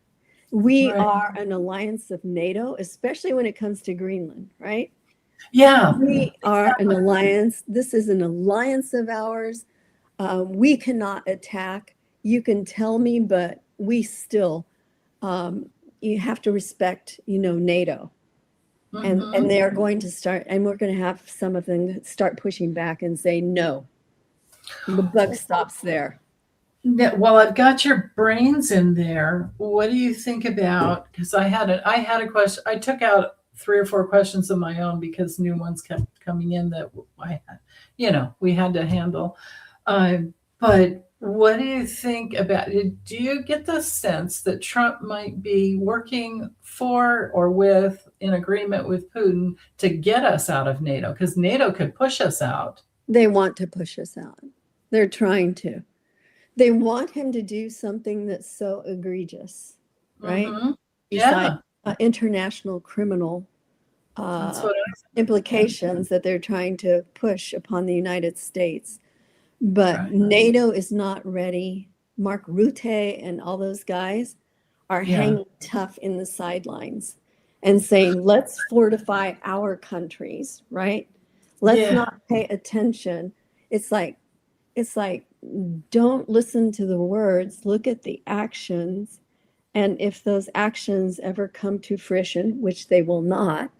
We are an alliance of NATO, especially when it comes to Greenland, right? Yeah. We are an alliance. This is an alliance of ours. We cannot attack. You can tell me, but we still, you have to respect, NATO. And they are going to start, and we're going to have some of them start pushing back and say, no, the buck stops there. Well, I've got your brains in there. What do you think about, because I had a question. I took out 3 or 4 questions of my own because new ones kept coming in that we had to handle. But what do you think about it? Do you get the sense that Trump might be working for or with, in agreement with Putin, to get us out of NATO? Because NATO could push us out. They want to push us out. They're trying to. They want him to do something that's so egregious, right? Besides international criminal implications that they're trying to push upon the United States. But NATO is not ready. Mark Rutte and all those guys are hanging tough in the sidelines and saying, let's fortify our countries, right? Let's not pay attention. It's like, don't listen to the words, look at the actions. And if those actions ever come to fruition, which they will not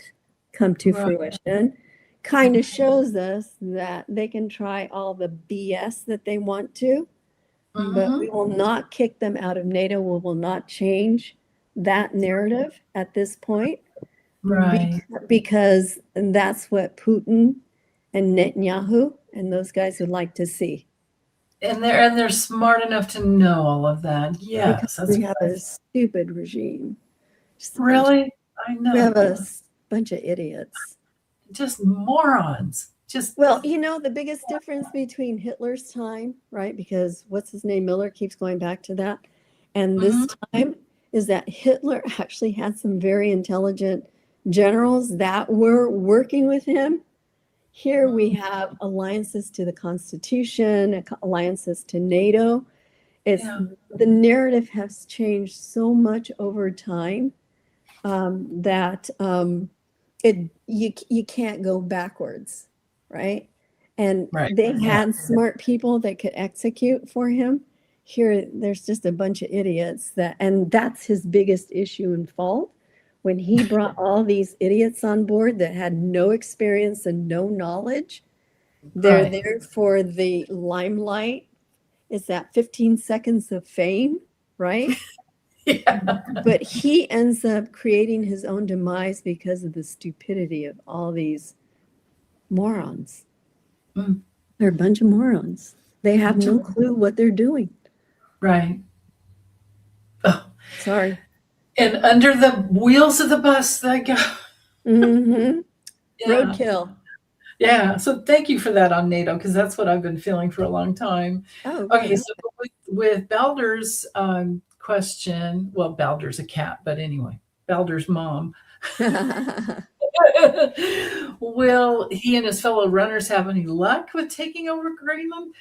come to fruition, kind of shows us that they can try all the BS that they want to, but we will not kick them out of NATO. We will not change that narrative at this point. Right. Because that's what Putin and Netanyahu and those guys would like to see. And they're smart enough to know all of that. Yes, Because we have a stupid regime. Really? I know. We have a bunch of idiots. Just morons. Well, the biggest difference between Hitler's time, right? Because what's his name, Miller, keeps going back to that. And this time is that Hitler actually had some very intelligent generals that were working with him. Here we have alliances to the Constitution, alliances to NATO. The narrative has changed so much over time that you can't go backwards, right? And they had smart people that could execute for him. Here, there's just a bunch of idiots and that's his biggest issue and fault. When he brought all these idiots on board that had no experience and no knowledge, they're there for the limelight. Is that 15 seconds of fame, right? Yeah. But he ends up creating his own demise because of the stupidity of all these morons. They're a bunch of morons. They have no clue what they're doing. Right. Oh. Sorry. And under the wheels of the bus they go. Roadkill. Yeah. So thank you for that on NATO, because that's what I've been feeling for a long time. Okay. So with Balder's question, well, Balder's a cat, but anyway, Balder's mom. Will he and his fellow runners have any luck with taking over Greenland?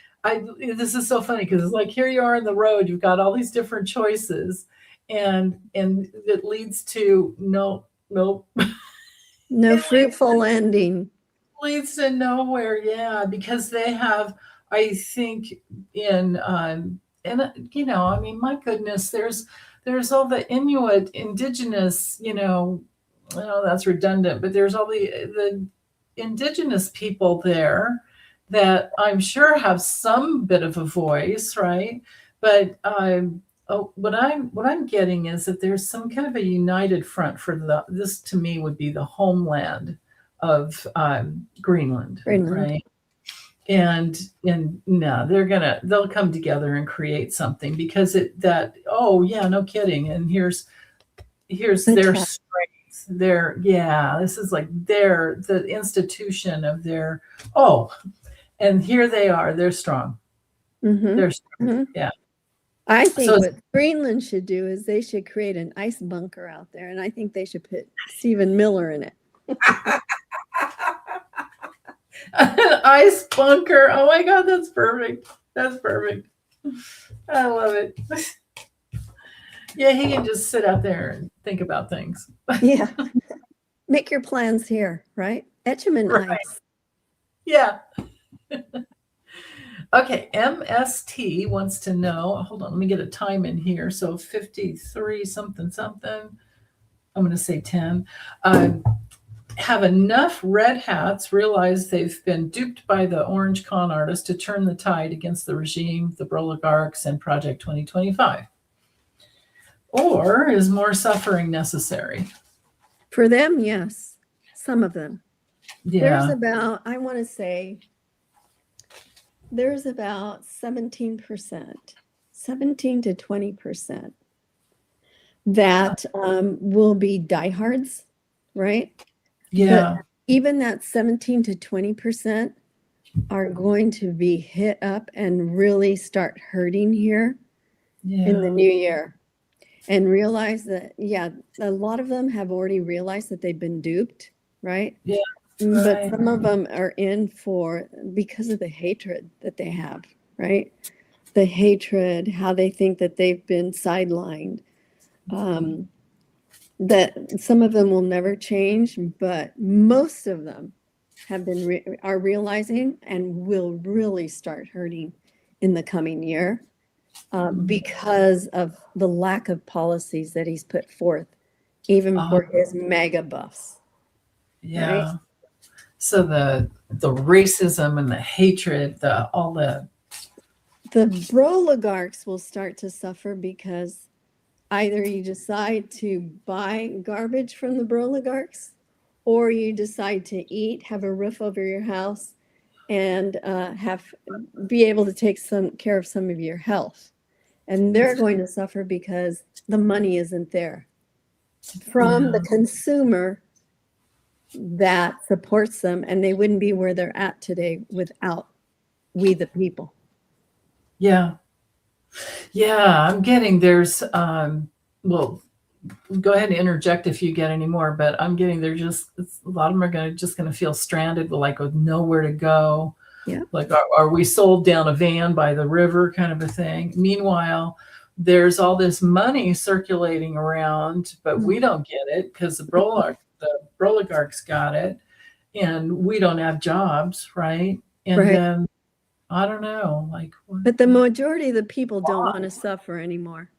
This is so funny because it's like, here you are on the road, you've got all these different choices, and it leads to no fruitful ending. Leads to nowhere. Yeah, because they have, I think, my goodness, there's all the Inuit indigenous, that's redundant, but there's all the indigenous people there that I'm sure have some bit of a voice, right? But what I'm getting is that there's some kind of a united front for this. To me, would be the homeland of Greenland, right? And no, they'll come together and create something, because no kidding. And here's their strength. This is like the institution of their, and here they are, they're strong. They're strong. Yeah. I think what Greenland should do is they should create an ice bunker out there, and I think they should put Stephen Miller in it. An ice bunker. Oh my God, that's perfect. That's perfect. I love it. Yeah, he can just sit out there and think about things. Yeah. Make your plans here, right? Etch them in ice. Yeah. Okay, MST wants to know, hold on, let me get a time in here. So 53 something. I'm going to say 10. Have enough red hats realize they've been duped by the orange con artist to turn the tide against the regime, the oligarchs, and Project 2025? Or is more suffering necessary? For them, yes. Some of them. Yeah. There's about 17%, 17 to 20% that will be diehards, right? Yeah. But even that 17 to 20% are going to be hit up and really start hurting here in the new year, and realize that, a lot of them have already realized that they've been duped, right? Yeah. But some of them are in because of the hatred that they have, right? The hatred, how they think that they've been sidelined. That some of them will never change, but most of them have are realizing and will really start hurting in the coming year because of the lack of policies that he's put forth, even for his mega buffs. Yeah. Right? So the racism and the hatred, the oligarchs will start to suffer because either you decide to buy garbage from the oligarchs, or you decide to eat, have a roof over your house, and be able to take some care of some of your health. And they're going to suffer because the money isn't there from the consumer that supports them, and they wouldn't be where they're at today without we the people. Yeah. I'm getting there's well, go ahead and interject if you get any more, but I'm getting they're just a lot of them are just gonna feel stranded, like with nowhere to go. Yeah. Like are we sold down a van by the river kind of a thing? Meanwhile, there's all this money circulating around, but we don't get it because the oligarchs got it, and we don't have jobs, right? And then I don't know, like. But the majority of the people don't want to suffer anymore.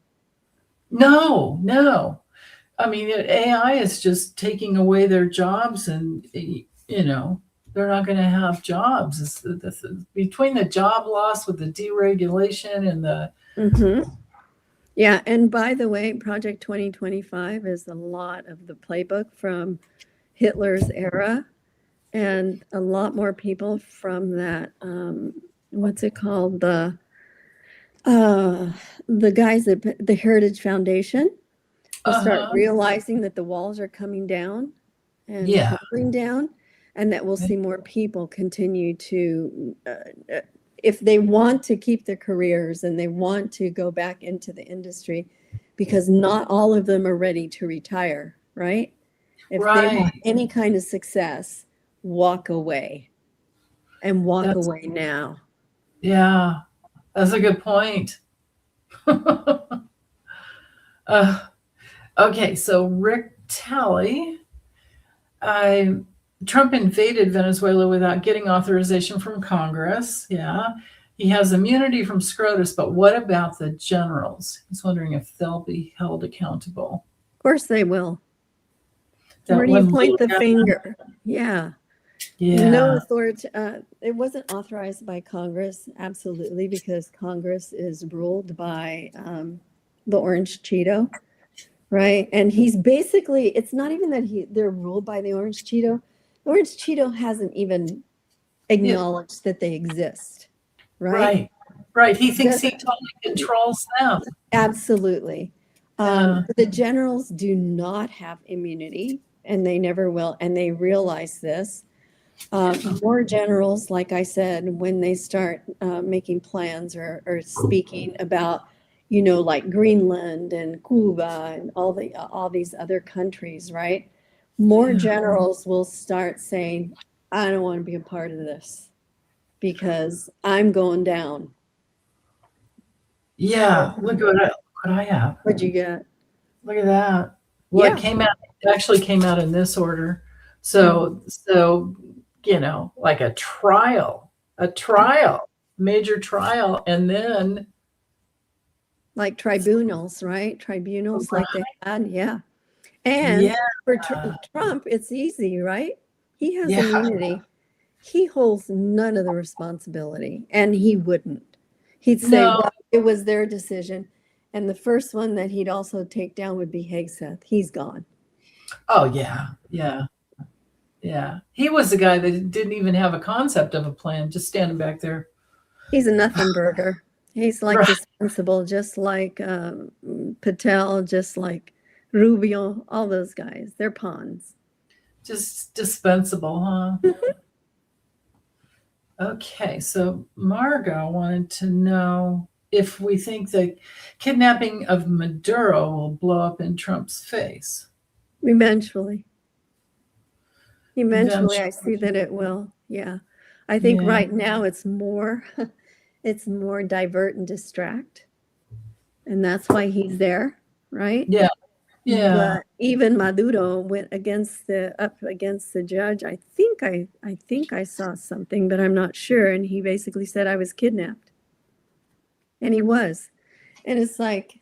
No. I mean, AI is just taking away their jobs, and they're not going to have jobs. Between the job loss with the deregulation and the. Yeah, and by the way, Project 2025 is a lot of the playbook from Hitler's era, and a lot more people from that. What's it called? The guys at the Heritage Foundation will start realizing that the walls are coming down and crumbling down, and that we'll see more people continue to, if they want to keep their careers and they want to go back into the industry, because not all of them are ready to retire, right? If they want any kind of success, walk away, and walk away now. Yeah, that's a good point. Okay, so Rick Talley, Trump invaded Venezuela without getting authorization from Congress. Yeah, he has immunity from SCOTUS, but what about the generals? He's wondering if they'll be held accountable. Of course they will. Where do you point the finger? Yeah. No authority. It wasn't authorized by Congress, absolutely, because Congress is ruled by the Orange Cheeto, right? And he's basically, it's not even that they're ruled by the Orange Cheeto. The Orange Cheeto hasn't even acknowledged that they exist, right? Right. He thinks he totally controls them. Absolutely. The generals do not have immunity, and they never will, and they realize this. More generals, like I said, when they start making plans or speaking about, like Greenlnd and Cuba and all these other countries, right? More generals will start saying, I don't want to be a part of this because I'm going down. Yeah, look what I have. What'd you get? Look at that. Well, it actually came out in this order. So like a trial, major trial, and then like tribunals, right? Tribunals like they had, And for Trump, it's easy, right? He has immunity. He holds none of the responsibility, and he wouldn't. He'd say, well, it was their decision. And the first one that he'd also take down would be Hegseth. He's gone. Oh, yeah. He was the guy that didn't even have a concept of a plan, just standing back there. He's a nothing burger. He's like dispensable, just like Patel, just like Rubio, all those guys. They're pawns. Just dispensable, huh? Okay, so Margot wanted to know if we think the kidnapping of Maduro will blow up in Trump's face. Eventually, I see that it will. Yeah. I think right now it's more divert and distract. And that's why he's there, right? Yeah. But even Maduro went up against the judge. I think I saw something, but I'm not sure. And he basically said I was kidnapped. And he was. And it's like,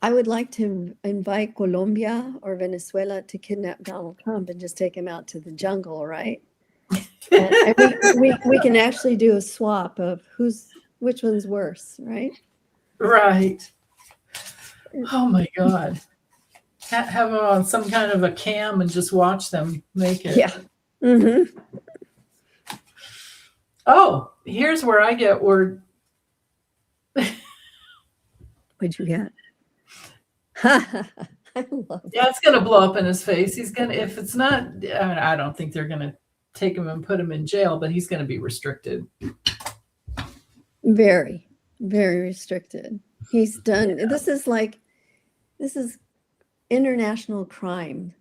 I would like to invite Colombia or Venezuela to kidnap Donald Trump and just take him out to the jungle, right? And we can actually do a swap of which one's worse, right? Right. Oh my God. Have them on some kind of a cam and just watch them make it. Yeah. Mm-hmm. Oh, here's where I get word. What'd you get? I love it. Yeah, it's going to blow up in his face. He's going to, if it's not, I don't think they're going to take him and put him in jail, but he's going to be restricted. Very, very restricted. He's done, this is international crime,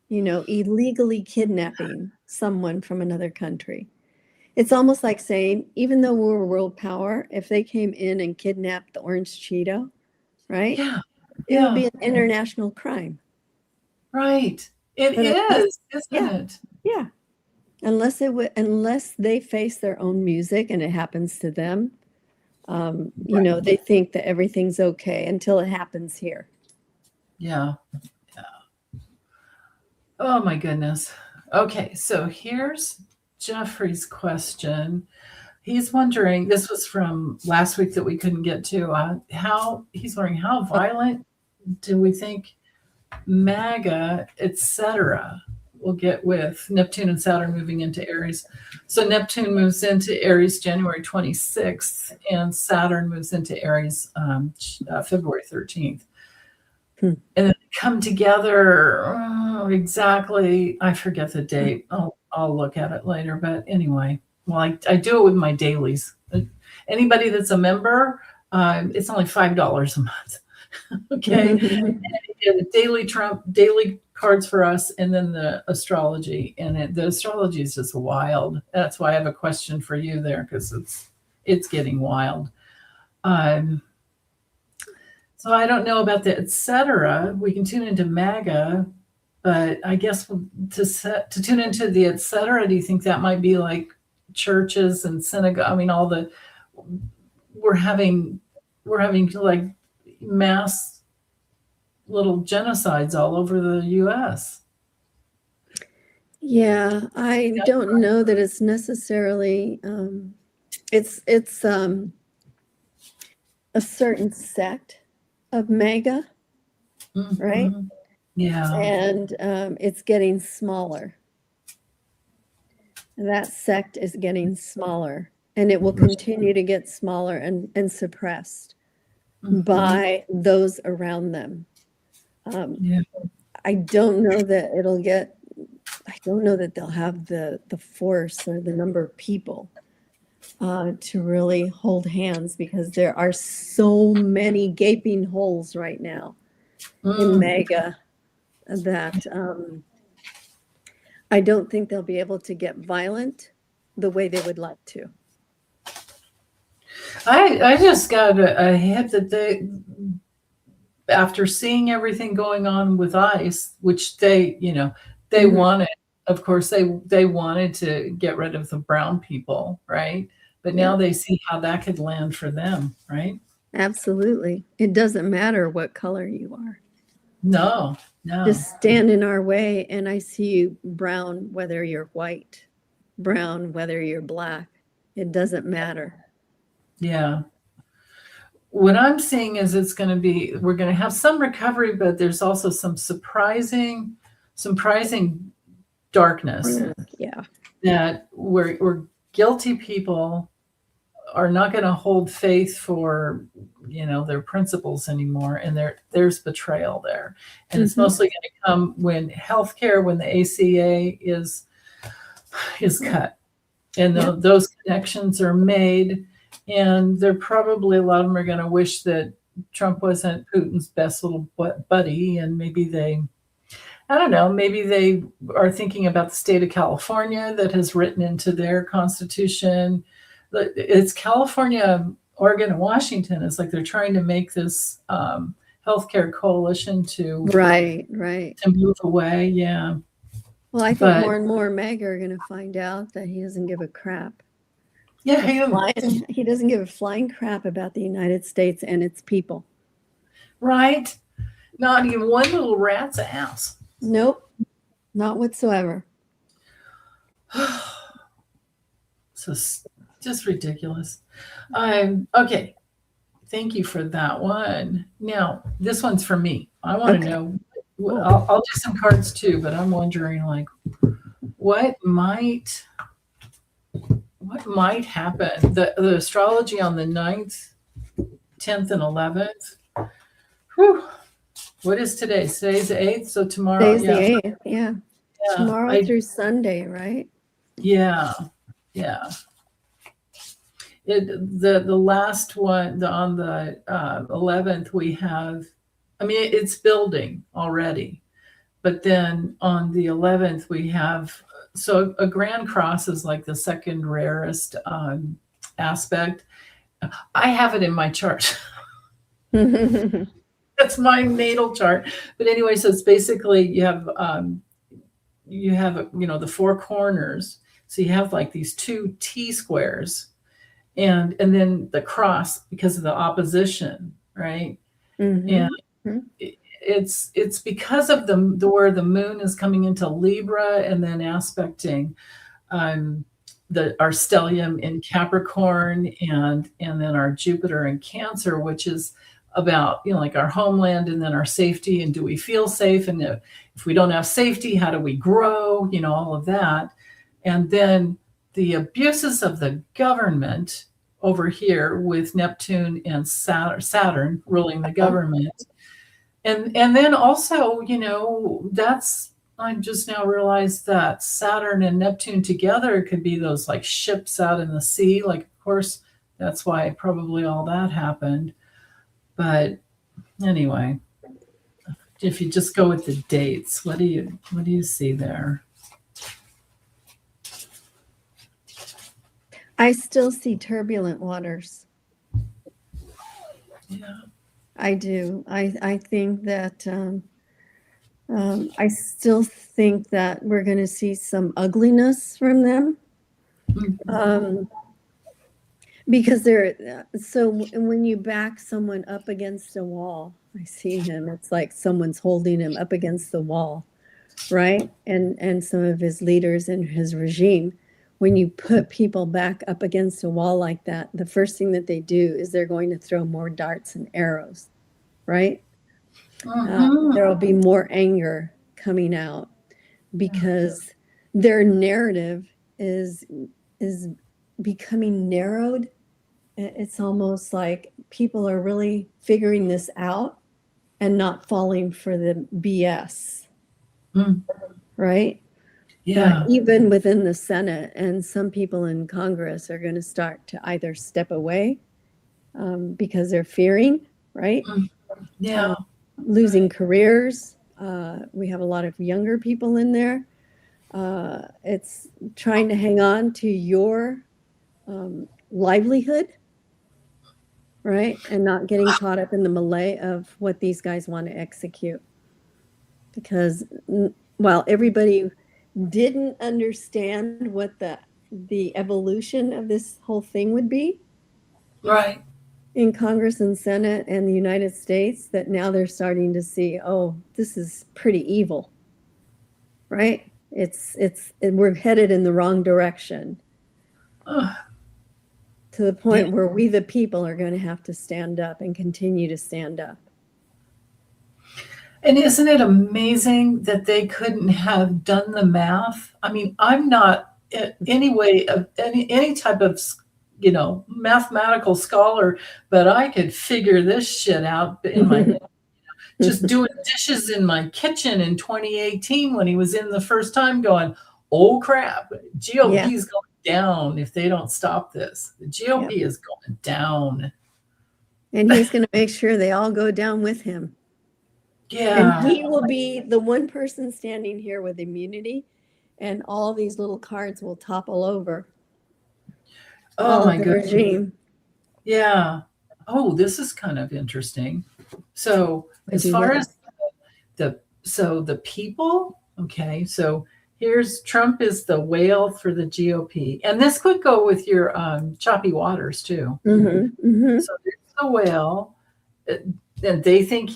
illegally kidnapping someone from another country. It's almost like saying, even though we're a world power, if they came in and kidnapped the orange Cheeto, right? Yeah. It would be an international crime. Right. It is, isn't it? Yeah. Unless they face their own music and it happens to them, they think that everything's okay until it happens here. Yeah. Oh my goodness. Okay, so here's Jeffrey's question. He's wondering, this was from last week that we couldn't get to, he's wondering how violent do we think MAGA, etc., will get with Neptune and Saturn moving into Aries. So Neptune moves into Aries January 26th, and Saturn moves into Aries February 13th. And then come together exactly, I forget the date. I'll look at it later. But anyway, well, I do it with my dailies. Anybody that's a member, it's only $5 a month. Okay. And the daily cards for us, and then the astrology. And the astrology is just wild. That's why I have a question for you there, because it's getting wild. So I don't know about the etc. We can tune into MAGA, but I guess to tune into the etc., do you think that might be like churches and synagogue? I mean, we're having like mass little genocides all over the U.S. Yeah, I don't know that it's necessarily. It's a certain sect of MAGA, right? Yeah. And it's getting smaller. That sect is getting smaller, and it will continue to get smaller and suppressed by those around them. I don't know that they'll have the force or the number of people to really hold hands, because there are so many gaping holes right now in MAGA that I don't think they'll be able to get violent the way they would like to. I just got a hit that after seeing everything going on with ICE, which they wanted, of course, they wanted to get rid of the brown people, right? But now they see how that could land for them, right? Absolutely. It doesn't matter what color you are. No. Just stand in our way, and I see you brown, whether you're white, brown, whether you're black. It doesn't matter. Yeah. What I'm seeing is we're going to have some recovery, but there's also some surprising darkness. Yeah. That we're guilty people are not going to hold faith for their principles anymore, and there's betrayal there, and it's mostly going to come when healthcare, when the ACA is cut, and those connections are made, and they're probably, a lot of them are going to wish that Trump wasn't Putin's best little buddy, and maybe they are thinking about the state of California that has written into their constitution. It's California, Oregon, and Washington. It's like they're trying to make this healthcare coalition to move away. Yeah. Well, I think more and more MAGA are going to find out that he doesn't give a crap. Yeah, he doesn't give a flying crap about the United States and its people. Right. Not even one little rat's ass. Nope. Not whatsoever. So just ridiculous. Okay. Thank you for that one. Now, this one's for me. I want to Okay. know. Cool. I'll do some cards too, but I'm wondering, like, what might happen? The astrology on the 9th, 10th, and 11th. Whew. What is today? Today's the 8th, so tomorrow. Today's the 8th, yeah. Yeah, Tomorrow through Sunday, right? yeah. The last one, on the 11th, we have, I mean, it's building already, but then on the 11th we have, so a Grand Cross is like the second rarest aspect. I have it in my chart. That's my natal chart. But anyway, so it's basically you have the four corners. So you have like these two T squares, and then the cross because of the opposition, right? And it's because of the where the moon is coming into Libra and then aspecting our stellium in Capricorn and then our Jupiter in Cancer, which is about, like our homeland and then our safety, and do we feel safe, and if we don't have safety, how do we grow, all of that. And then the abuses of the government over here with Neptune and Saturn ruling the government. And then also, that's, I just now realized that Saturn and Neptune together could be those like ships out in the sea. Like, of course, that's why probably all that happened. But anyway, if you just go with the dates, what do you see there? I still see turbulent waters. Yeah. I do. I think that I still think that we're going to see some ugliness from them. Because so when you back someone up against a wall, I see him, it's like someone's holding him up against the wall, right? And some of his leaders in his regime, when you put people back up against a wall like that, the first thing that they do is they're going to throw more darts and arrows, right? There will be more anger coming out because their narrative is becoming narrowed. It's almost like people are really figuring this out and not falling for the BS, right? Yeah. Even within the Senate and some people in Congress are going to start to either step away because they're fearing, right? Yeah. Losing careers. We have a lot of younger people in there. It's trying to hang on to your livelihood, right? And not getting caught up in the melee of what these guys want to execute. Because while everybody didn't understand what the evolution of this whole thing would be, right, in Congress and Senate and the United States, that now they're starting to see, oh, this is pretty evil, right? We're headed in the wrong direction. To the point where we, the people, are going to have to stand up and continue to stand up. And isn't it amazing that they couldn't have done the math? I mean, I'm not any type of, mathematical scholar, but I could figure this shit out in my just doing dishes in my kitchen in 2018 when he was in the first time, going, oh crap, GOP is going down if they don't stop this. The GOP is going down. And he's going to make sure they all go down with him. Yeah. And he will be the one person standing here with immunity, and all these little cards will topple over. Oh my goodness. Regime. Yeah. Oh, this is kind of interesting. So as far as the people, okay, so here's Trump is the whale for the GOP. And this could go with your choppy waters too. So there's the whale. And they think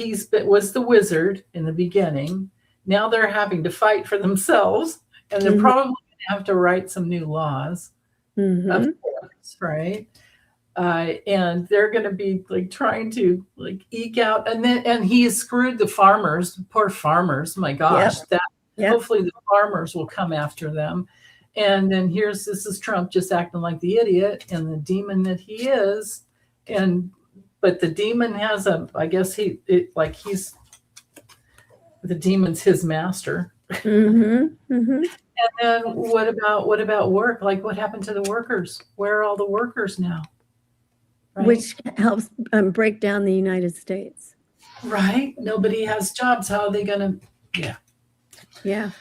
was the wizard in the beginning. Now they're having to fight for themselves, and they're probably going to have to write some new laws, of course, right? and they're going to be like trying to like eke out, and he has screwed the farmers, poor farmers. My gosh, hopefully the farmers will come after them. And then this is Trump just acting like the idiot and the demon that he is. But the demon has I guess the demon's his master. Mm-hmm. Mm-hmm. And then what about work? Like, what happened to the workers? Where are all the workers now? Right? Which helps break down the United States. Right? Nobody has jobs. How are they going to? Yeah. Yeah.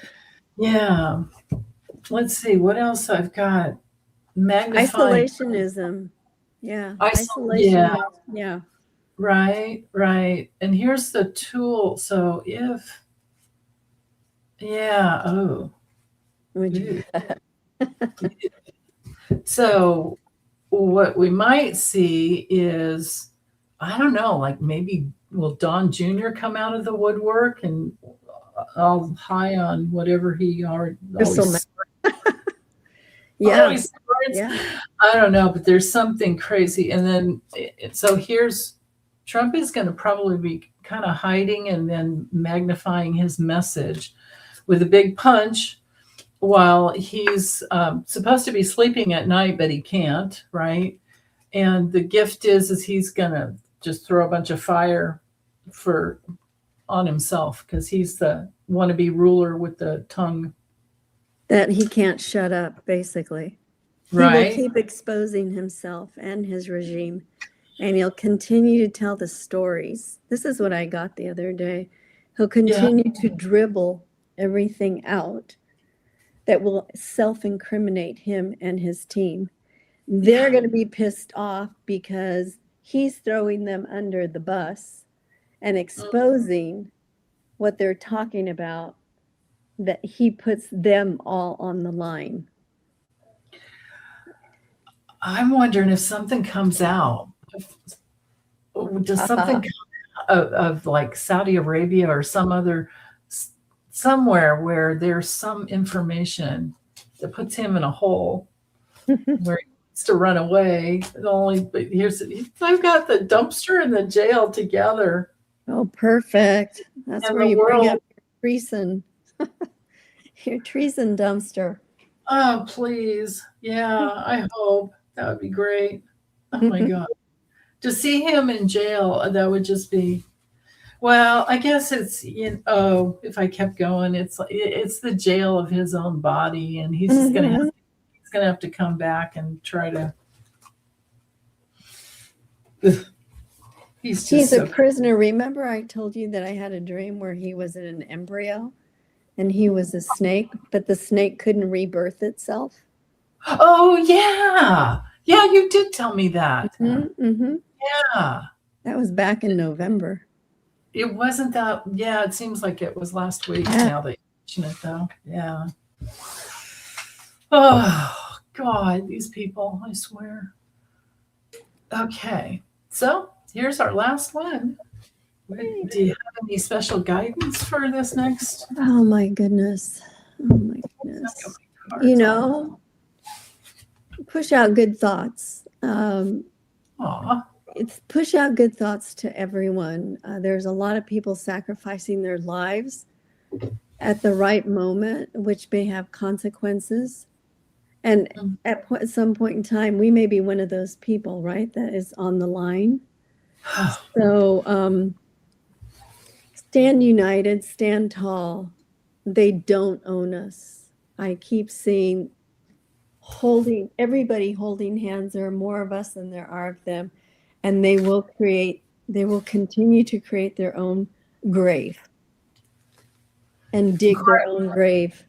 Yeah. Let's see what else I've got. Magnifying. Isolationism. Yeah. Yeah. Yeah. Right. And here's the tool. So so what we might see is, I don't know, like maybe will Don Jr. come out of the woodwork and all high on whatever he always Yeah. I don't know, but there's something crazy. And then, so Trump is going to probably be kind of hiding and then magnifying his message with a big punch while he's supposed to be sleeping at night, but he can't, right? And the gift is he's going to just throw a bunch of fire on himself because he's the wannabe ruler with the tongue that he can't shut up, basically. Right. He will keep exposing himself and his regime, and he'll continue to tell the stories. This is what I got the other day. He'll continue to dribble everything out that will self-incriminate him and his team. They're going to be pissed off because he's throwing them under the bus and exposing what they're talking about, that he puts them all on the line. I'm wondering if something comes out. Does something come out of like Saudi Arabia or somewhere where there's some information that puts him in a hole where he needs to run away? But I've got the dumpster and the jail together. Oh, perfect. That's where you bring up your treason. Your treason dumpster. Oh, please. Yeah, I hope. That would be great. Oh my God. To see him in jail, that would just be, well, I guess it's, if I kept going, it's the jail of his own body, and he's just gonna have to come back and try to. He's a prisoner. Remember I told you that I had a dream where he was in an embryo and he was a snake, but the snake couldn't rebirth itself? Oh, yeah. Yeah, you did tell me that. Mm-hmm. Yeah. That was back in November. It wasn't that. Yeah, it seems like it was last week now that you mention it, though. Yeah. Oh, God, these people, I swear. Okay. So here's our last one. Do you have any special guidance for this next? Oh, my goodness. Push out good thoughts. It's push out good thoughts to everyone. There's a lot of people sacrificing their lives at the right moment, which may have consequences. And at some point in time, we may be one of those people, right, that is on the line. So stand united, stand tall. They don't own us. I keep seeing everybody holding hands. There are more of us than there are of them. And they will continue to create their own grave and dig their own grave.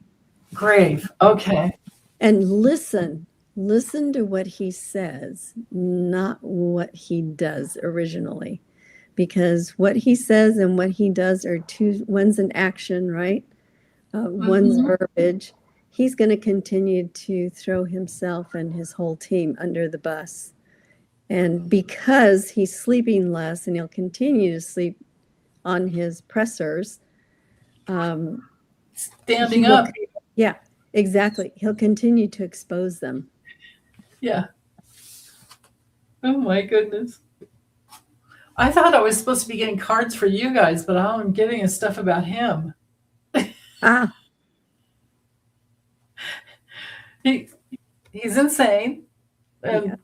Okay. And listen to what he says, not what he does originally, because what he says and what he does are one's an action, right? One's verbiage. He's going to continue to throw himself and his whole team under the bus. And because he's sleeping less and he'll continue to sleep on his pressers. Standing up. Yeah, exactly. He'll continue to expose them. Yeah. Oh my goodness. I thought I was supposed to be getting cards for you guys, but all I'm getting is stuff about him. Ah, He's insane. And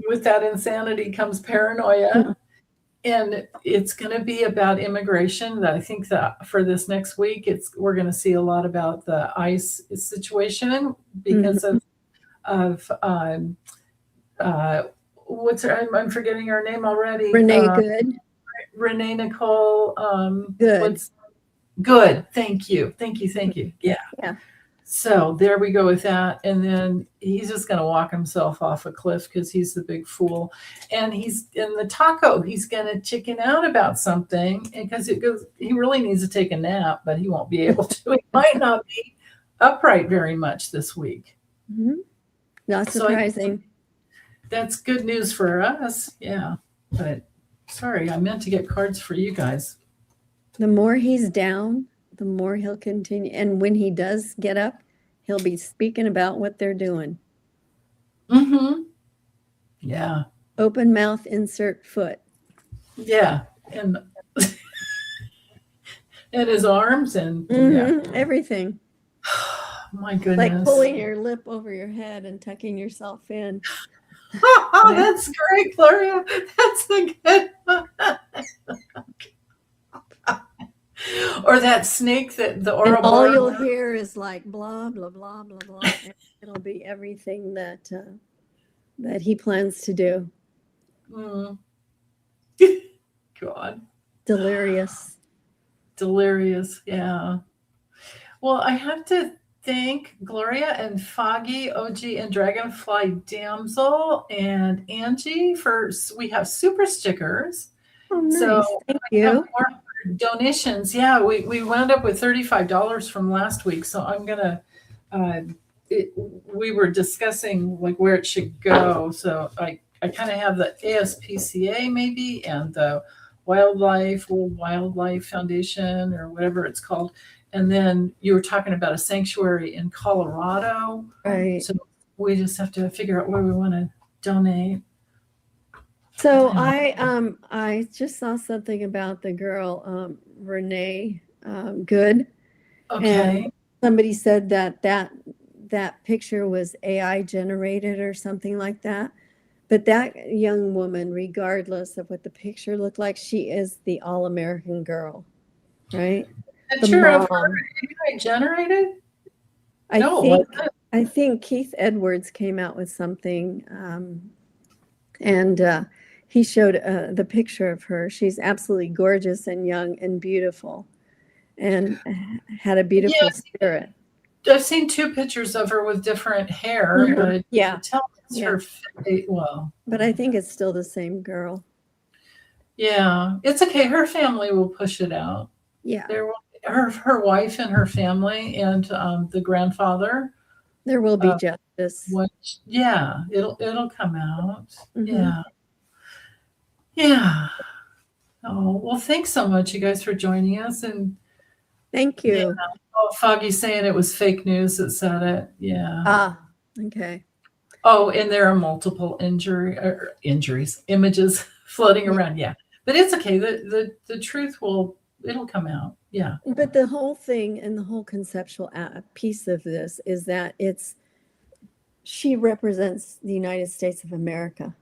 with that insanity comes paranoia. And it's going to be about immigration. That I think that for this next week, we're going to see a lot about the ICE situation because of what's her? I'm forgetting her name already. Renee Good. Renee Nicole Good. Good. Thank you. Yeah. Yeah. So there we go with that. And then he's just going to walk himself off a cliff because he's the big fool. And he's in the taco. He's going to chicken out about something because he really needs to take a nap, but he won't be able to. He might not be upright very much this week. Mm-hmm. Not surprising. That's good news for us. Yeah. But sorry, I meant to get cards for you guys. The more he's down, the more he'll continue. And when he does get up, he'll be speaking about what they're doing. Mm-hmm. Yeah. Open mouth, insert foot. Yeah. And and his arms and everything. My goodness. Like pulling your lip over your head and tucking yourself in. Oh, that's great, Gloria. That's a good one. Or that snake that the Ouroboros. All you'll hear is like blah blah blah blah blah. And it'll be everything that he plans to do. God. Delirious, yeah. Well, I have to thank Gloria and Foggy, OG, and Dragonfly Damsel and Angie we have super stickers. Oh, nice. So thank you. Donations. Yeah, we wound up with $35 from last week. So I'm gonna we were discussing like where it should go. So I kind of have the ASPCA maybe and the World Wildlife Foundation or whatever it's called. And then you were talking about a sanctuary in Colorado. Right. So we just have to figure out where we want to donate. So I just saw something about the girl Renee Good. Okay. And somebody said that picture was AI generated or something like that. But that young woman, regardless of what the picture looked like, she is the all-American girl, right? Picture of her AI generated? I think Keith Edwards came out with something, and he showed the picture of her. She's absolutely gorgeous and young and beautiful, and had a beautiful spirit. I've seen two pictures of her with different hair, but yeah, tell it's her face. Well, but I think it's still the same girl. Yeah, it's okay. Her family will push it out. Yeah, her wife and her family and the grandfather. There will be justice. It'll come out. Mm-hmm. Yeah. Oh well, thanks so much, you guys, for joining us. And thank you. Yeah. Oh, Foggy's saying it was fake news that said it. Yeah. Ah, okay. Oh, and there are multiple images floating around. Yeah, but it's okay. The truth it'll come out. Yeah. But the whole thing and the whole conceptual piece of this is that she represents the United States of America.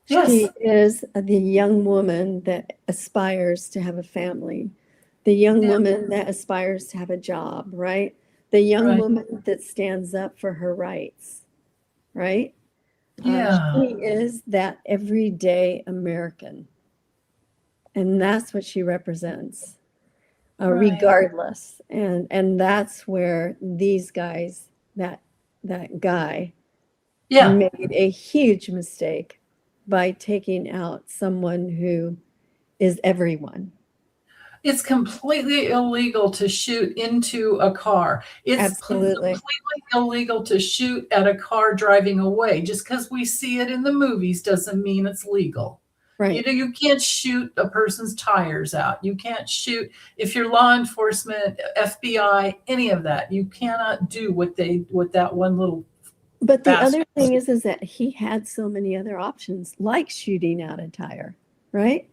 Yes. She is the young woman that aspires to have a family, the young woman that aspires to have a job, right? The young woman that stands up for her rights, right? Yeah. She is that everyday American. And that's what she represents, regardless. And that's where these guys, that guy made a huge mistake by taking out someone who is everyone. It's completely illegal to shoot into a car. It's completely illegal to shoot at a car driving away. Just because we see it in the movies doesn't mean it's legal. Right. You can't shoot a person's tires out. You can't shoot, if you're law enforcement, FBI, any of that. You cannot do what that one little But the Bastards. other thing is that he had so many other options, like shooting out a tire, right?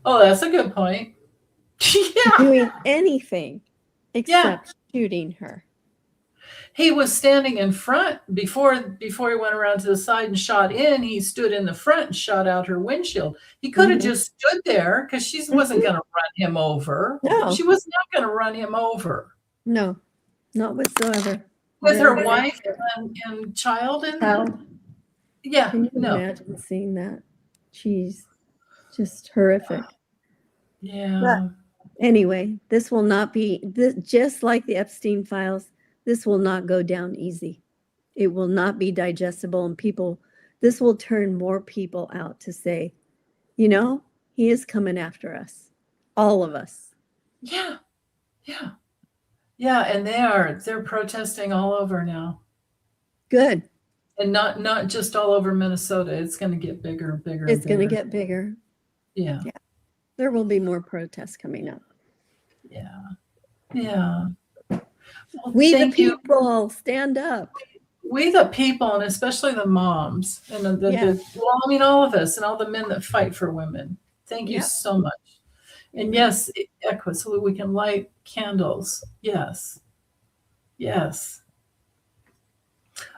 Oh, that's a good point. Yeah. Doing anything except shooting her. He was standing in front before he went around to the side and shot in. He stood in the front and shot out her windshield. He could have just stood there because she wasn't going to run him over. No. She was not going to run him over. No, not whatsoever. With her wife and child in there? Yeah. Can you imagine seeing that? She's just horrific. Yeah. But anyway, this will not be, just like the Epstein files, this will not go down easy. It will not be digestible, and this will turn more people out to say, he is coming after us, all of us. Yeah. Yeah. Yeah. And they're protesting all over now. Good. And not just all over Minnesota. It's going to get bigger and bigger. It's going to get bigger. Yeah. There will be more protests coming up. Yeah. Yeah. Well, we the people stand up. We the people, and especially the moms, and all of us, and all the men that fight for women. Thank you so much. And yes, Equa, so we can light candles. Yes. Yes.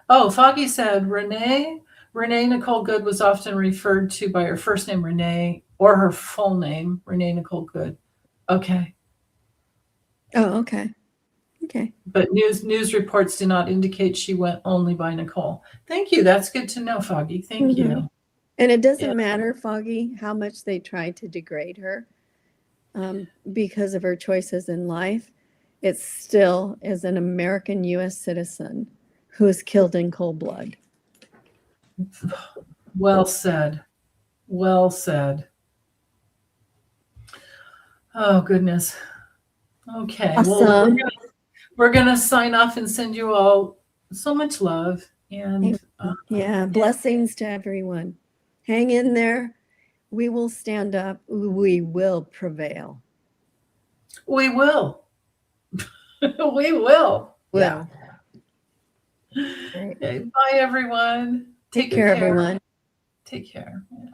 Oh, Foggy said Renee Nicole Good was often referred to by her first name Renee or her full name, Renee Nicole Good. Okay. Oh, okay. Okay. But news reports do not indicate she went only by Nicole. Thank you. That's good to know, Foggy. Thank you. And it doesn't matter, Foggy, how much they try to degrade her because of her choices in life. It still is an American U.S. citizen who is killed in cold blood. Well said. Well said. Oh, goodness. Okay. Awesome. Well, we're gonna sign off and send you all so much love and blessings to everyone. Hang in there. We will stand up. We will prevail. We will. We will. Yeah. Okay, bye everyone. Take care, everyone. Take care. Yeah.